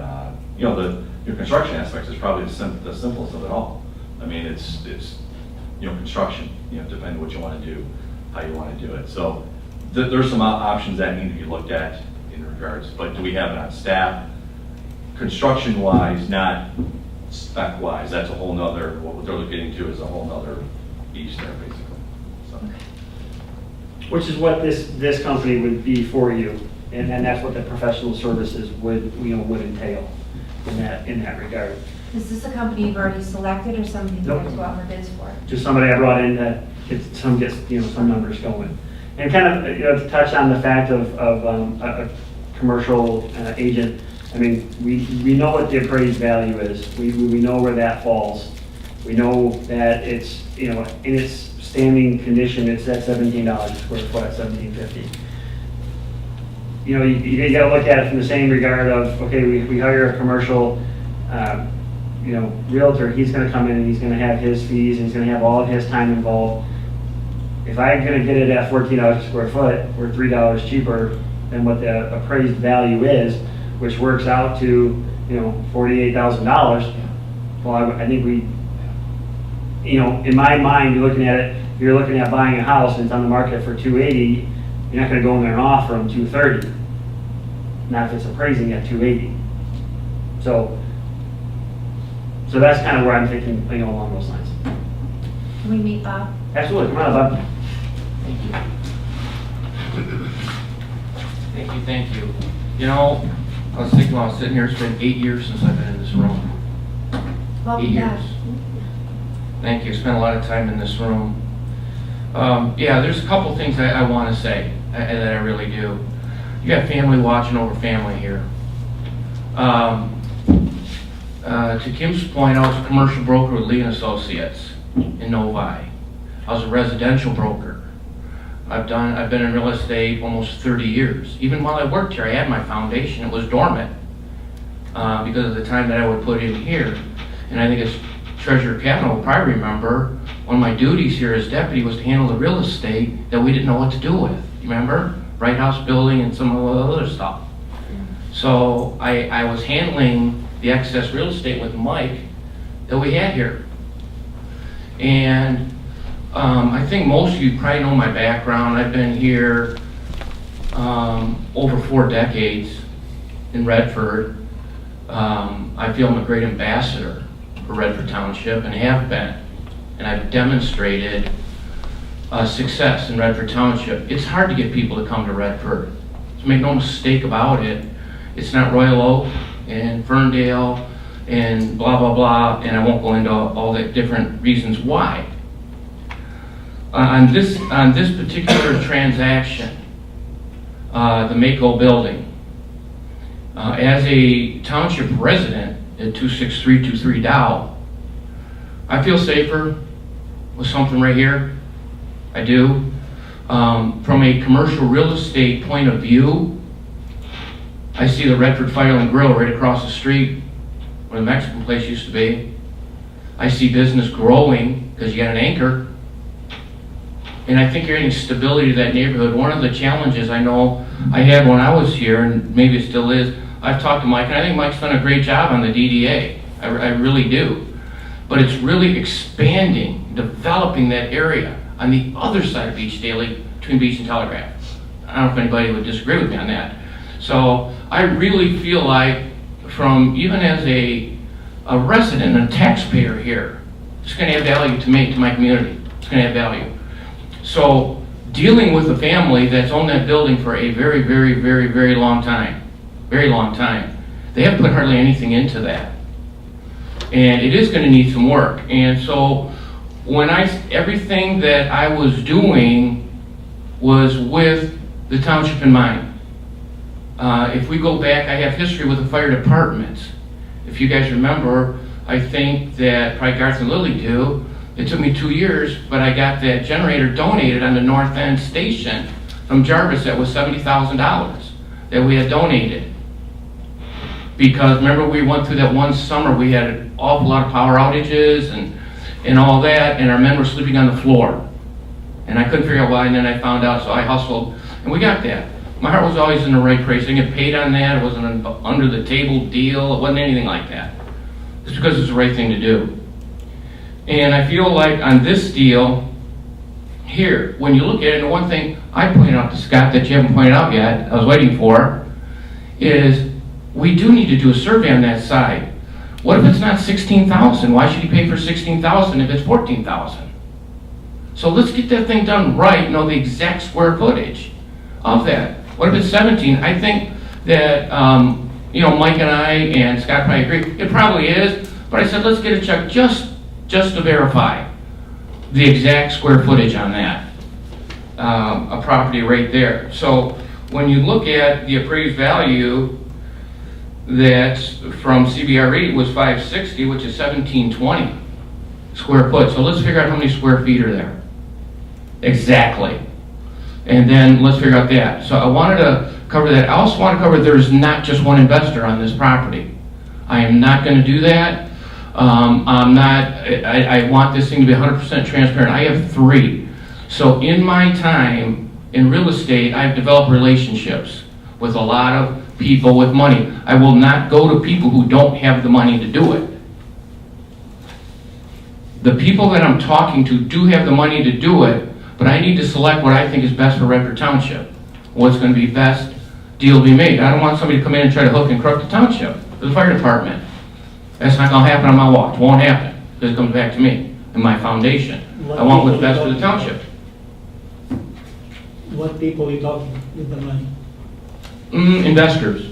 you know, your construction aspects is probably the simplest of it all. I mean, it's you know, construction, you know, depending on what you want to do, how you want to do it. So there's some options that need to be looked at in regards, but do we have it on staff? Construction-wise, not spec-wise, that's a whole nother, what they're looking into is a whole nother beast there, basically. So. Which is what this company would be for you, and that's what the professional services would entail in that regard. Is this a company you've already selected or somebody you Nope. have to go out for bids for? Just somebody I brought in to get some numbers going. And kind of, you know, to touch on the fact of a commercial agent, I mean, we know what the appraised value is. We know where that falls. We know that it's, you know, in its standing condition, it's at $17 a square foot, at $17.50. You know, you gotta look at it from the same regard of, okay, we hire a commercial, you know, realtor, he's gonna come in and he's gonna have his fees, and he's gonna have all of his time involved. If I'm gonna get it at $14 a square foot, we're $3 cheaper than what the appraised value is, which works out to, you know, $48,000. Well, I think we, you know, in my mind, you're looking at buying a house and it's on the market for $280, you're not gonna go in there and offer them $230. Not if it's appraising at $280. So that's kind of where I'm thinking, you know, along those lines. Can we meet Bob? Absolutely, come on, Bob. Thank you. You know, I was thinking while I was sitting here, it's been 8 years since I've been in this room. 8 Welcome back. years. Thank you, spent a lot of time in this room. Yeah, there's a couple things I want to say, that I really do. You got family watching over family here. To Kim's point, I was a commercial broker with Lee & Associates in Novi. I was a residential broker. I've been in real estate almost 30 years. Even while I worked here, I had my foundation. It was dormant because of the time that I would put in here. And I think as Treasurer Kavanaugh will probably remember, one of my duties here as deputy was to handle the real estate that we didn't know what to do with. You remember? Bright House building and some of the other stuff. So I was handling the excess real estate with Mike that we had here. And I think most of you probably know my background. I've been here over 4 decades in Redford. I feel I'm a great ambassador for Redford Township and have been. And I've demonstrated success in Redford Township. It's hard to get people to come to Redford. So make no mistake about it. It's not Royal Oak and Ferndale and blah, blah, blah, and I won't go into all the different reasons why. On this particular transaction, the Mako building, as a township resident at 26323 Dow, I feel safer with something right here. I do. From a commercial real estate point of view, I see the Redford Fire and Grill right across the street where the Mexican place used to be. I see business growing because you got an anchor. And I think you're getting stability to that neighborhood. One of the challenges I know I had when I was here, and maybe it still is, I've talked to Mike, and I think Mike's done a great job on the DDA. I really do. But it's really expanding, developing that area on the other side of Beach Daily between Beach and Telegraph. I don't know if anybody would disagree with me on that. So I really feel like, from even as a resident and a taxpayer here, it's going to add value to me, to my community. It's going to add value. So dealing with a family that's owned that building for a very, very, very, very long time, they haven't put hardly anything into that. And it is going to need some work. And so when everything that I was doing was with the township in mind. If we go back, I have history with the fire departments. If you guys remember, I think that probably Garth and Lily do. It took me 2 years, but I got that generator donated on the North End station from Jarvis. That was $70,000 that we had donated. Because remember, we went through that one summer, we had an awful lot of power outages and all that, and our men were sleeping on the floor. And I couldn't figure out why, and then I found out, so I hustled, and we got that. My heart was always in the right place. I didn't get paid on that. It wasn't an under-the-table deal. It wasn't anything like that. It's because it's the right thing to do. And I feel like on this deal here, when you look at it, and the one thing I pointed out to Scott that you haven't pointed out yet, I was waiting for, is we do need to do a survey on that side. What if it's not $16,000? Why should he pay for $16,000 if it's $14,000? So let's get that thing done right, know the exact square footage of that. What if it's 17? I think that, Mike and I and Scott probably agree. It probably is, but I said, let's get a check just to verify the exact square footage on that. A property right there. So when you look at the appraised value that's from CBRE was 560, which is 1720 square foot. So let's figure out how many square feet are there. Exactly. And then let's figure out that. So I wanted to cover that. I also want to cover there's not just one investor on this property. I am not going to do that. I want this thing to be 100% transparent. I have 3. So in my time in real estate, I've developed relationships with a lot of people with money. I will not go to people who don't have the money to do it. The people that I'm talking to do have the money to do it, but I need to select what I think is best for Redford Township. What's going to be best deal to be made. I don't want somebody to come in and try to hook and crook the township, the fire department. That's not going to happen on my watch. It won't happen, because it comes back to me and my foundation. I want what's best for the township. What people are you talking with the money? Investors.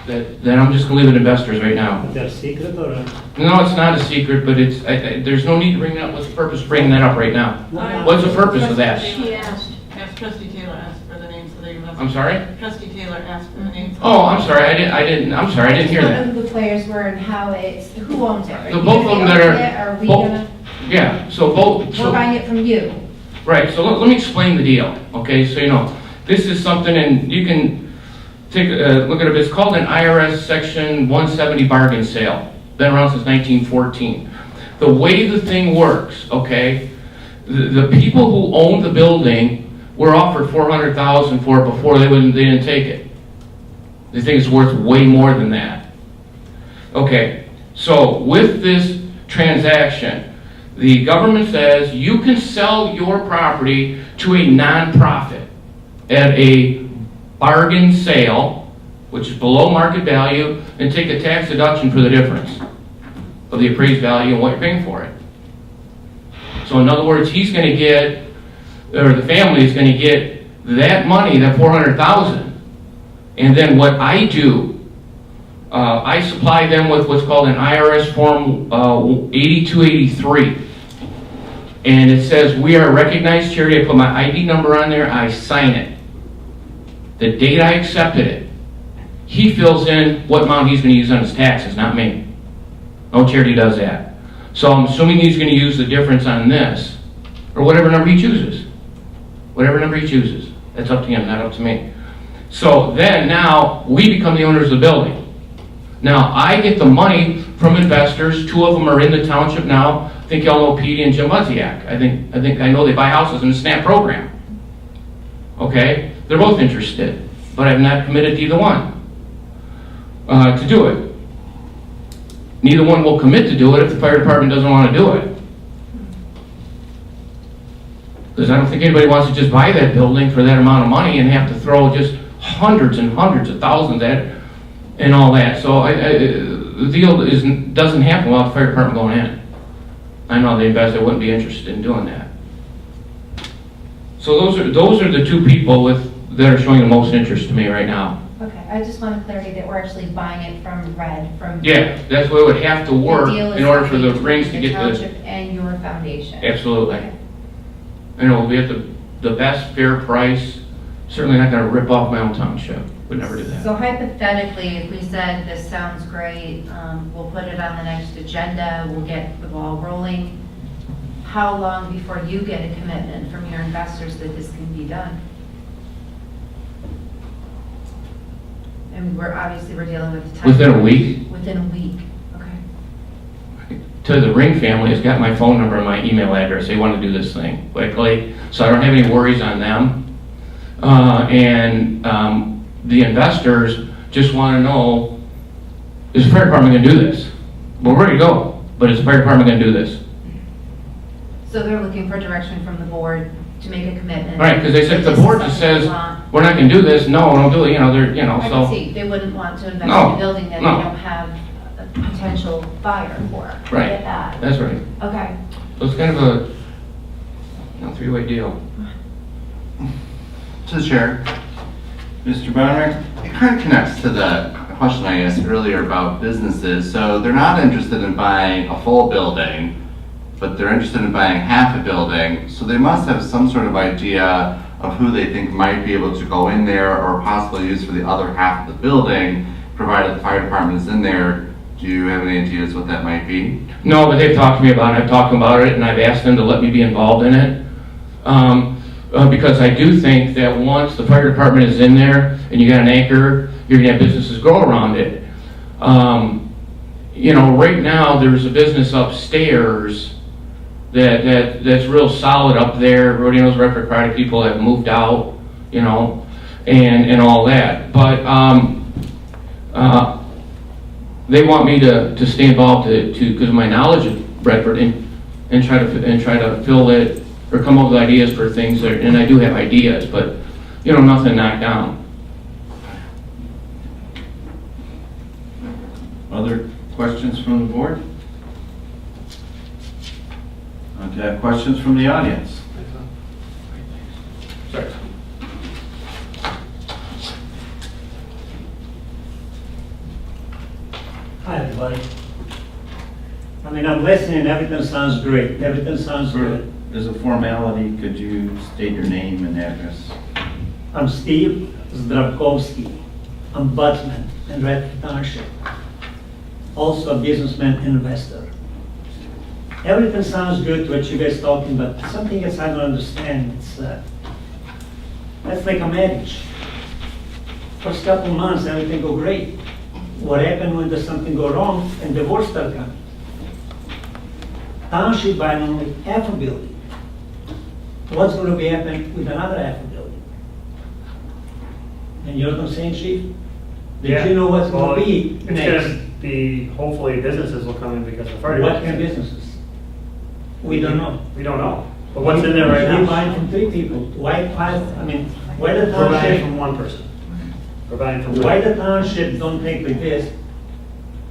That I'm just going to leave it investors right now. Is that a secret or? No, it's not a secret, but it's there's no need to bring that up. What's the purpose of bringing that up right now? What's the purpose of that? She asked, Trustee Taylor asked for the names of the investors. I'm sorry? Trustee Taylor asked for the names. Oh, I'm sorry. I'm sorry. I didn't hear that. Who the players were and how who owns it? So both of them that Are we gonna, yeah. So both. we're buying it from you. Right. So let me explain the deal. Okay. So this is something, and you can take a look at it. It's called an IRS Section 170 bargain sale. Been around since 1914. The way the thing works, okay, the people who own the building were offered $400,000 for it before they didn't take it. They think it's worth way more than that. Okay, so with this transaction, the government says you can sell your property to a nonprofit at a bargain sale, which is below market value, and take a tax deduction for the difference of the appraised value and what you're paying for it. So in other words, he's going to get, or the family is going to get that money, that $400,000, and then what I do, I supply them with what's called an IRS Form 8283. And it says, we are a recognized charity. I put my ID number on there, I sign it. The date I accepted it, he fills in what amount he's going to use on his taxes, not me. No charity does that. So I'm assuming he's going to use the difference on this, or whatever number he chooses. Whatever number he chooses. That's up to him, not up to me. So then now we become the owners of the building. Now I get the money from investors. 2 of them are in the township now. I think y'all know Petey and Jim Wozniak. I know they buy houses in the SNAP program. Okay? They're both interested, but I've not committed to either one to do it. Neither one will commit to do it if the fire department doesn't want to do it. Because I don't think anybody wants to just buy that building for that amount of money and have to throw just hundreds and hundreds of thousands at it and all that. So the deal doesn't happen without the fire department going in. I know the investor wouldn't be interested in doing that. So those are the 2 people that are showing the most interest to me right now. Okay, I just wanted clarity that we're actually buying it from Red, Yeah, that's what it would have to work in order for the rings to get the township and your foundation. Absolutely. Okay. You know, we have the best fair price. Certainly not going to rip off my own township. Would never do that. So hypothetically, if we said this sounds great, we'll put it on the next agenda, we'll get the ball rolling. How long before you get a commitment from your investors that this can be done? And we're dealing with the time. Within a week? Within a week, okay. To the Ring family has got my phone number and my email address. They want to do this thing quickly, so I don't have any worries on them. The investors just want to know, is the fire department going to do this? Well, we're ready to go, but is the fire department going to do this? So they're looking for direction from the board to make a commitment. Right, because they said, This the board is just something says, we want. we're not going to do this, no, don't do it, I so. can see, they wouldn't want to invest No, in a building that they no. don't have a potential buyer for. I Right. get that. That's right. Okay. So it's kind of a 3-way deal. To the chair, Mr. Bonner? it kind of connects to the question I asked earlier about businesses. So they're not interested in buying a full building, but they're interested in buying half a building. So they must have some sort of idea of who they think might be able to go in there or possibly use for the other half of the building, provided the fire department is in there. Do you have any ideas what that might be? No, but they've talked to me about it, I've talked about it, and I've asked them to let me be involved in it. Because I do think that once the fire department is in there and you got an anchor, you're gonna have businesses grow around it. Right now, there's a business upstairs that's real solid up there. Everybody knows Redford Friday people have moved out, and all that. But they want me to stay involved because of my knowledge of Redford and try to fill it or come up with ideas for things and I do have ideas, but nothing knocked down. Other questions from the board? Okay, questions from the audience? Sorry. Hi, everybody. I'm listening, everything sounds great, everything sounds good. As a formality, could you state your name and address? I'm Steve Zdravkovsky, ombudsman in Redford Township, also a businessman and investor. Everything sounds good what you guys talking, but something else I don't understand. That's like a marriage. First couple months, everything go great. What happened when there's something go wrong and divorce start coming? Township buying only half a building. what's gonna be happening with another half of the building? And you know what I'm saying, chief? Did you know what's Well, gonna be It's next? gonna be, hopefully businesses will come in because the fire What department. kind of businesses? We don't know. We don't know. But what's in there right We now? buy from 3 people. Why 5, why the We're buying township, from one person. We're buying from. why the township don't think like this?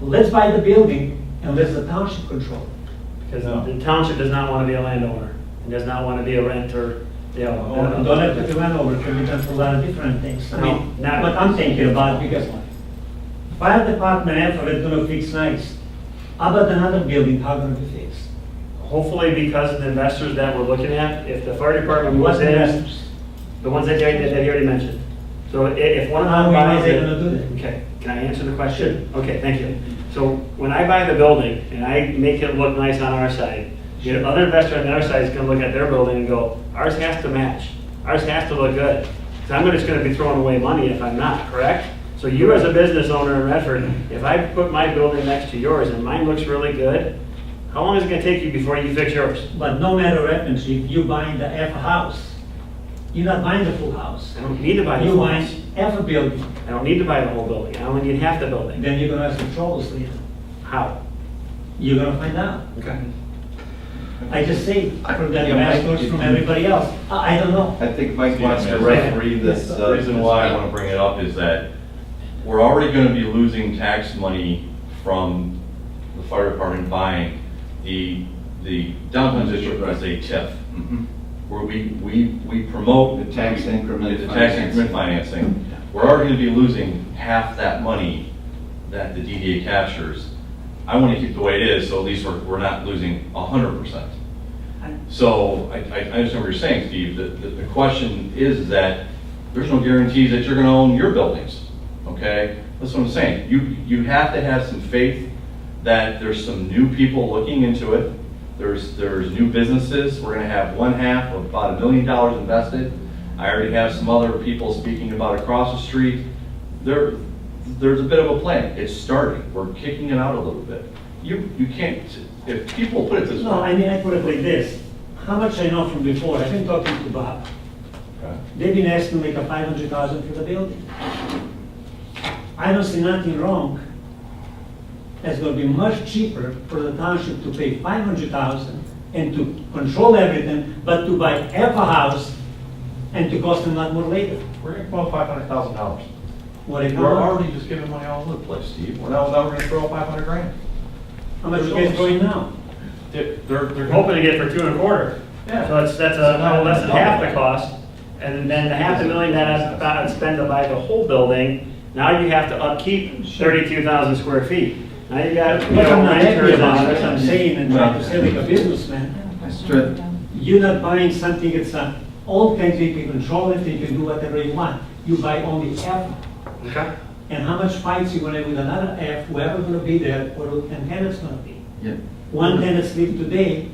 Let's buy the building and let the township control it. Because the township does not want to be a landowner and does not want to be a renter, you know. Don't have to run over, can be done for a lot of different things. I mean, No, not- what I'm thinking about, because fire department effort is gonna fix nights. How about another building, how gonna be fixed? Hopefully because of the investors that we're looking at, if the fire department What's was the in, investors? the ones that you already mentioned. So if one of How them we know buys they're it. gonna do that? Okay, can I answer the question? Okay, thank you. So when I buy the building and I make it look nice on our side, the other investor on the other side is gonna look at their building and go, ours has to match. Ours has to look good. So I'm just gonna be throwing away money if I'm not, correct? So you as a business owner in Redford, if I put my building next to yours and mine looks really good, how long is it gonna take you before you fix yours? But no matter what happens, if you buying the F house, you're not buying the full house. I don't need to buy the You full buying house. F a building, I don't need to buy the whole building. I only need half the building. then you're gonna have some troubles later. How? You're gonna find out. Okay. I just say, from the Yeah, Mike, investors, from everybody else, I don't know. I think Mike wants to Yeah. referee this. The reason why I want to bring it up is that we're already going to be losing tax money from the fire department buying the downtown district as a TIF, Mhm. where we promote The tax increment the tax financing. increment financing. We're already going to be losing half that money that the DDA captures. I want to keep the way it is, so at least we're not losing 100%. So I understand what you're saying, Steve. The question is that there's no guarantees that you're going to own your buildings, okay? That's what I'm saying. You have to have some faith that there's some new people looking into it. There's new businesses. We're going to have one half of about $1 million invested. I already have some other people speaking about across the street. There's a bit of a plan. It's starting. We're kicking it out a little bit. You can't, if people put it this way. No, I mean, I put it like this. How much I know from before, I've been talking to Bob. Okay. They've been asking me like $500,000 for the building. I don't see nothing wrong. It's gonna be much cheaper for the township to pay $500,000 and to control everything, but to buy half a house and to cost them a lot more later. We're going to come up $500,000. What if We're not? already just giving money all over the place, Steve. Now we're going to throw $500,000. How much you guys going now? We're hoping to get it for 2.25. Yeah. So that's a little less than half the cost. And then the $500,000 that I'd spend to buy the whole building, now you have to upkeep 32,000 square feet. Now you got, you But know, I'm not happy renters about on it, I'm it. saying, and trying to say like a businessman, That's true. you're not buying something that's all kinds, you can control it, you can do whatever you want. You buy only half. Okay. And how much fights you gonna have with another half, whoever gonna be there, or and tenant's gonna be. Yeah. One tenant's leave today,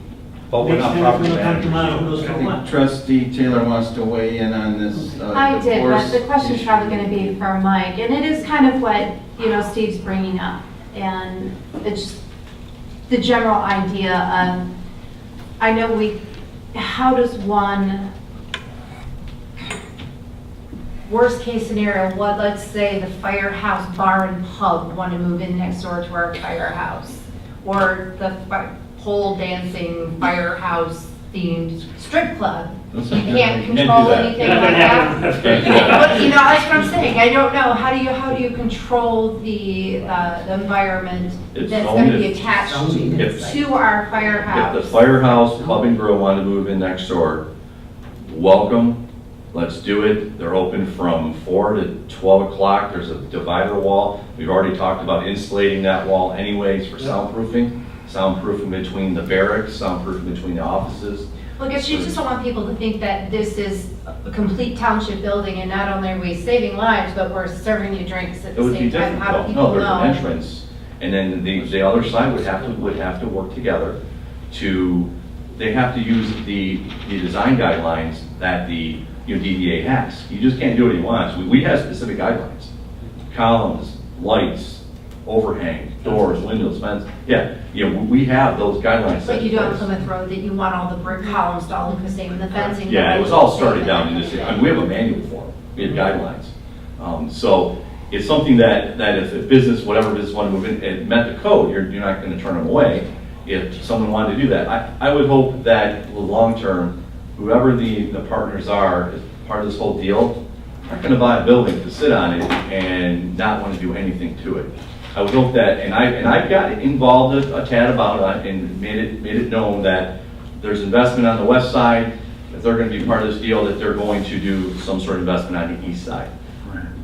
But we're next not tenant's property gonna come managers. tomorrow, who knows I for think what. trustee Taylor wants to weigh in on this. I did, but divorce the question's issue. probably gonna be for Mike, and it is kind of what, Steve's bringing up. And it's the general idea of, I know how does one, worst case scenario, let's say the firehouse bar and pub want to move in next door to our firehouse. Or the pole dancing firehouse themed strip club. You can't You can't do control that. anything Not like gonna that. happen. But, that's what I'm saying, I don't know, how do you control the environment It's that's gonna be owned. attached If- to our If firehouse? the firehouse, pub and grill want to move in next door, welcome, let's do it. They're open from 4 to 12 o'clock. There's a divider wall. We've already talked about insulating that wall anyways for soundproofing. Soundproofing between the barracks, soundproofing between the offices. Well, I guess you just don't want people to think that this is a complete township building, and not only are we saving lives, but we're serving you drinks at It the would be same time. different How do though. people No, there's an know? entrance. And then the other side would have to work together they have to use the design guidelines that the DDA has. You just can't do what he wants. We have specific guidelines. Columns, lights, overhang, doors, windows, fence. Yeah, we have those guidelines. set But you in do on place. Plymouth Road that you want all the brick columns to all look the same, and the fencing. Yeah, it was all started down in this, I mean, we have a manual for it, we have guidelines. So it's something that if a business, whatever business wanted to move in, and met the code, you're not gonna turn them away if someone wanted to do that. I would hope that in the long term, whoever the partners are, as part of this whole deal, aren't gonna buy a building to sit on it and not wanna do anything to it. I would hope that, and I've got involved a tad about it and made it known that there's investment on the west side. If they're gonna be part of this deal, that they're going to do some sort of investment on the east side.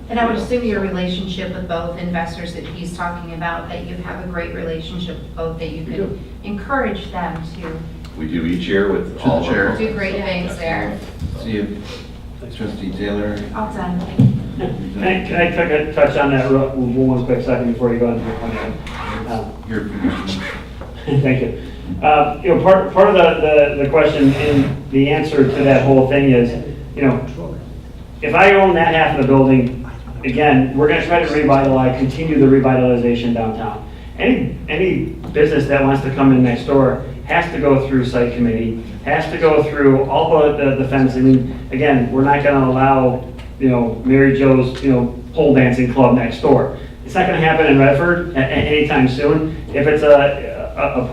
And I would assume your relationship with both investors that he's talking about, that you have a great relationship with both, that you We could do. encourage them to We do each year with To all the of chair. our. do great things there. See if trustee Taylor. All done. Can I touch on that one quick second before you go into your point? Your permission. Thank you. Part of the question and the answer to that whole thing is, if I own that half of the building, again, we're gonna try to continue the revitalization downtown. Any business that wants to come in next door has to go through site committee, has to go through all the fence. I mean, again, we're not gonna allow, Mary Jo's, pole dancing club next door. It's not gonna happen in Redford anytime soon. If it's a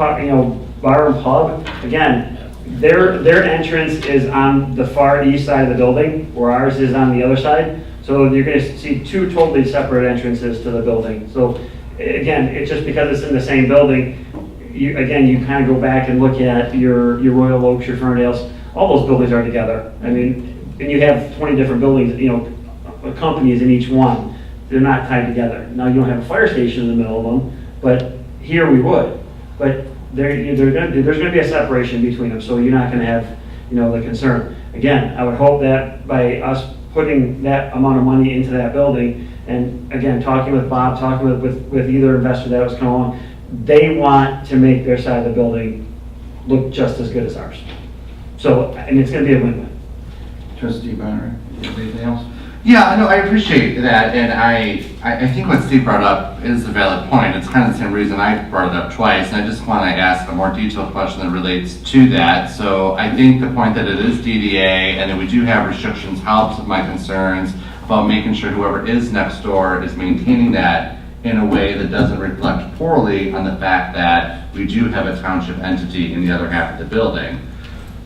bar and pub, again, their entrance is on the far east side of the building, where ours is on the other side. So you're gonna see two totally separate entrances to the building. So again, it's just because it's in the same building, you kind of go back and look at your Royal Oaks, your Ferndales, all those buildings are together. I mean, and you have 20 different buildings, companies in each one. They're not tied together. Now, you don't have a fire station in the middle of them, but here we would. But there's gonna be a separation between them, so you're not gonna have, the concern. Again, I would hope that by us putting that amount of money into that building, and again, talking with Bob, talking with either investor that was coming along, they want to make their side of the building look just as good as ours. So, and it's gonna be a win-win. Trustee Bonner, anything else? Yeah, no, I appreciate that, and I think what Steve brought up is a valid point. It's kind of the same reason I brought it up twice, and I just want to ask a more detailed question that relates to that. So I think the point that it is DDA and that we do have restrictions helps with my concerns about making sure whoever is next door is maintaining that in a way that doesn't reflect poorly on the fact that we do have a township entity in the other half of the building.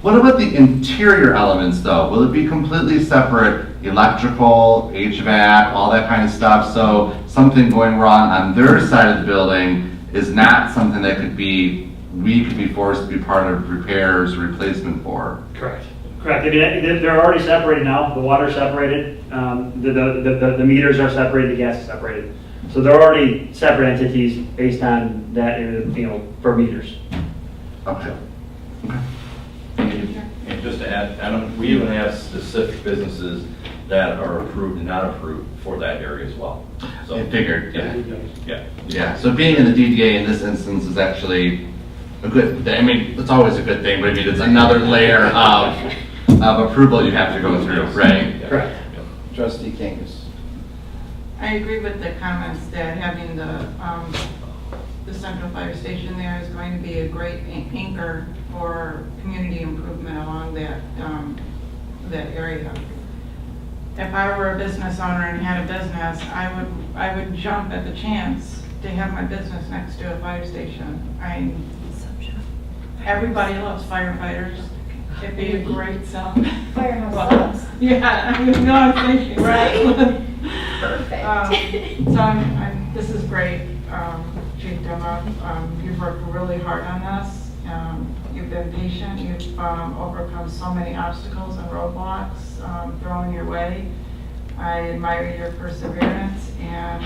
What about the interior elements though? Will it be completely separate, electrical, HVAC, all that kind of stuff? So something going wrong on their side of the building is not something that we could be forced to be part of repairs or replacement for? Correct. I mean, they're already separated now. The water's separated, the meters are separated, the gas is separated. So they're already separate entities based on that, per meters. Okay. And just to add, we even have specific businesses that are approved and not approved for that area as well. So I figured, Yeah. Yeah, so being in the DDA in this instance is actually a good thing. I mean, it's always a good thing, but I mean, it's another layer of approval you have to go through, right? Correct. Trustee Kangas. I agree with the comments that having the Central Fire Station there is going to be a great anchor for community improvement along that area. If I were a business owner and had a business, I would jump at the chance to have my business next to a fire station. Everybody loves firefighters. It'd be a great sell. Firehouse Well, subs. Yeah, I mean, no, I'm thinking, right? Perfect. So this is great, Chief Demo. You've worked really hard on this. You've been patient. You've overcome so many obstacles and roadblocks thrown your way. I admire your perseverance and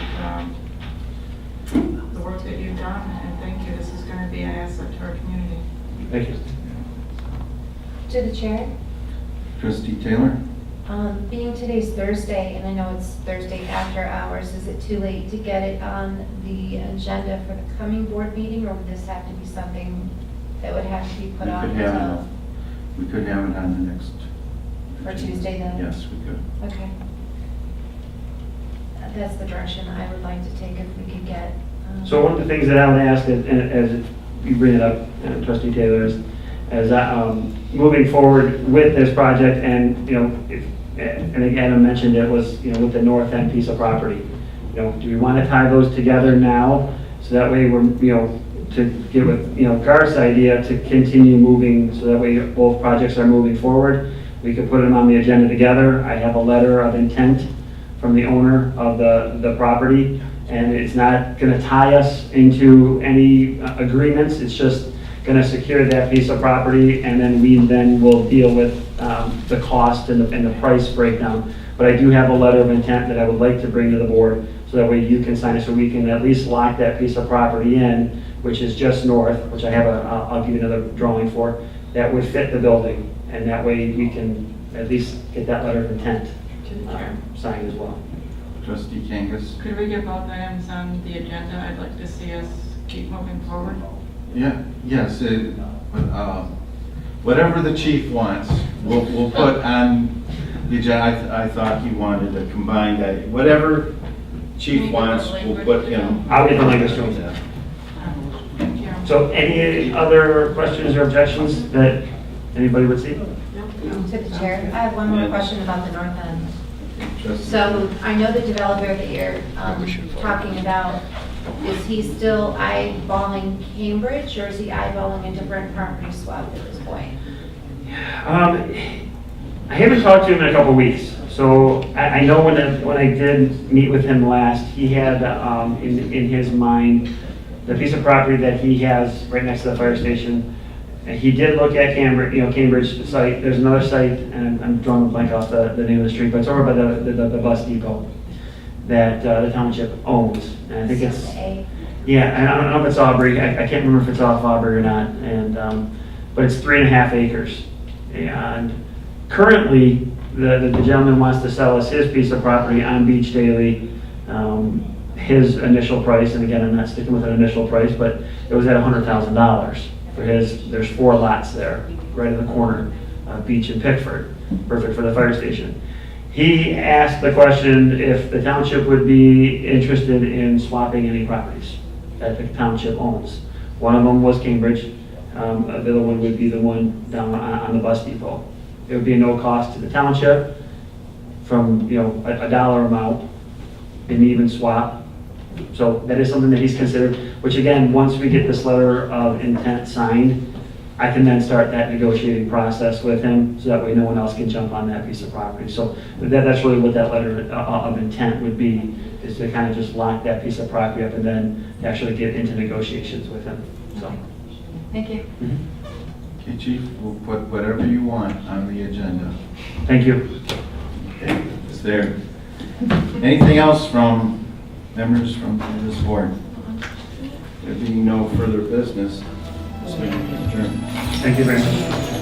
the work that you've done, and thank you. This is going to be an asset to our community. Thank you. To the chair. Trustee Taylor? Being today's Thursday, and I know it's Thursday after hours, is it too late to get it on the agenda for the coming board meeting, or would this have to be something that would have to be put on until, We could have it on the next. for Tuesday then? Yes, we could. Okay. That's the direction I would like to take, if we could get So one of the things that I would ask, as you bring it up, Trustee Taylor, is moving forward with this project, and, and again, I mentioned it was, with the north end piece of property. Do we want to tie those together now, so that way we're, to get with, Garth's idea to continue moving, so that way both projects are moving forward. We could put them on the agenda together. I have a letter of intent from the owner of the property, and it's not gonna tie us into any agreements. It's just gonna secure that piece of property, and then we will deal with the cost and the price breakdown. But I do have a letter of intent that I would like to bring to the board, so that way you can sign it, so we can at least lock that piece of property in, which is just north, which I have I'll give you another drawing for, that would fit the building. And that way we can at least get that letter of intent signed as well. Trustee Kangas? Could we get both items on the agenda? I'd like to see us keep moving forward. Yeah, yes, whatever the chief wants, we'll put on the agenda. I thought he wanted to combine that, whatever chief wants, we'll put in. I'll get the language to him. Thank you. So any other questions or objections that anybody would see? To the chair, I have one more question about the north end. Trustee- So I know the developer that you're talking about, is he still eyeballing Cambridge, or is he eyeballing a different property swap at this point? I haven't talked to him in a couple weeks, so I know when I did meet with him last, he had in his mind the piece of property that he has right next to the fire station. And he did look at Cambridge site. There's another site, and I'm drawing a blank off the name of the street, but it's over by the bus depot that the township owns. And I think it's, yeah, I don't know if it's Aubrey. I can't remember if it's off Aubrey or not. And but it's 3.5 acres. And currently, the gentleman wants to sell us his piece of property on Beach Daily. His initial price, and again, I'm not sticking with an initial price, but it was at $100,000 for his. There's 4 lots there, right in the corner, Beach and Pickford, perfect for the fire station. He asked the question if the township would be interested in swapping any properties that the township owns. One of them was Cambridge. The other one would be the one down on the bus depot. It would be no cost to the township from, a dollar amount, an even swap. So that is something that he's considered, which again, once we get this letter of intent signed, I can then start that negotiating process with him, so that way no one else can jump on that piece of property. So that's really what that letter of intent would be, is to kind of just lock that piece of property up and then actually get into negotiations with him, so. Thank you. Okay, Chief, we'll put whatever you want on the agenda. Thank you. Okay, is there anything else from members from this board? There being no further business, this meeting is adjourned. Thank you very much.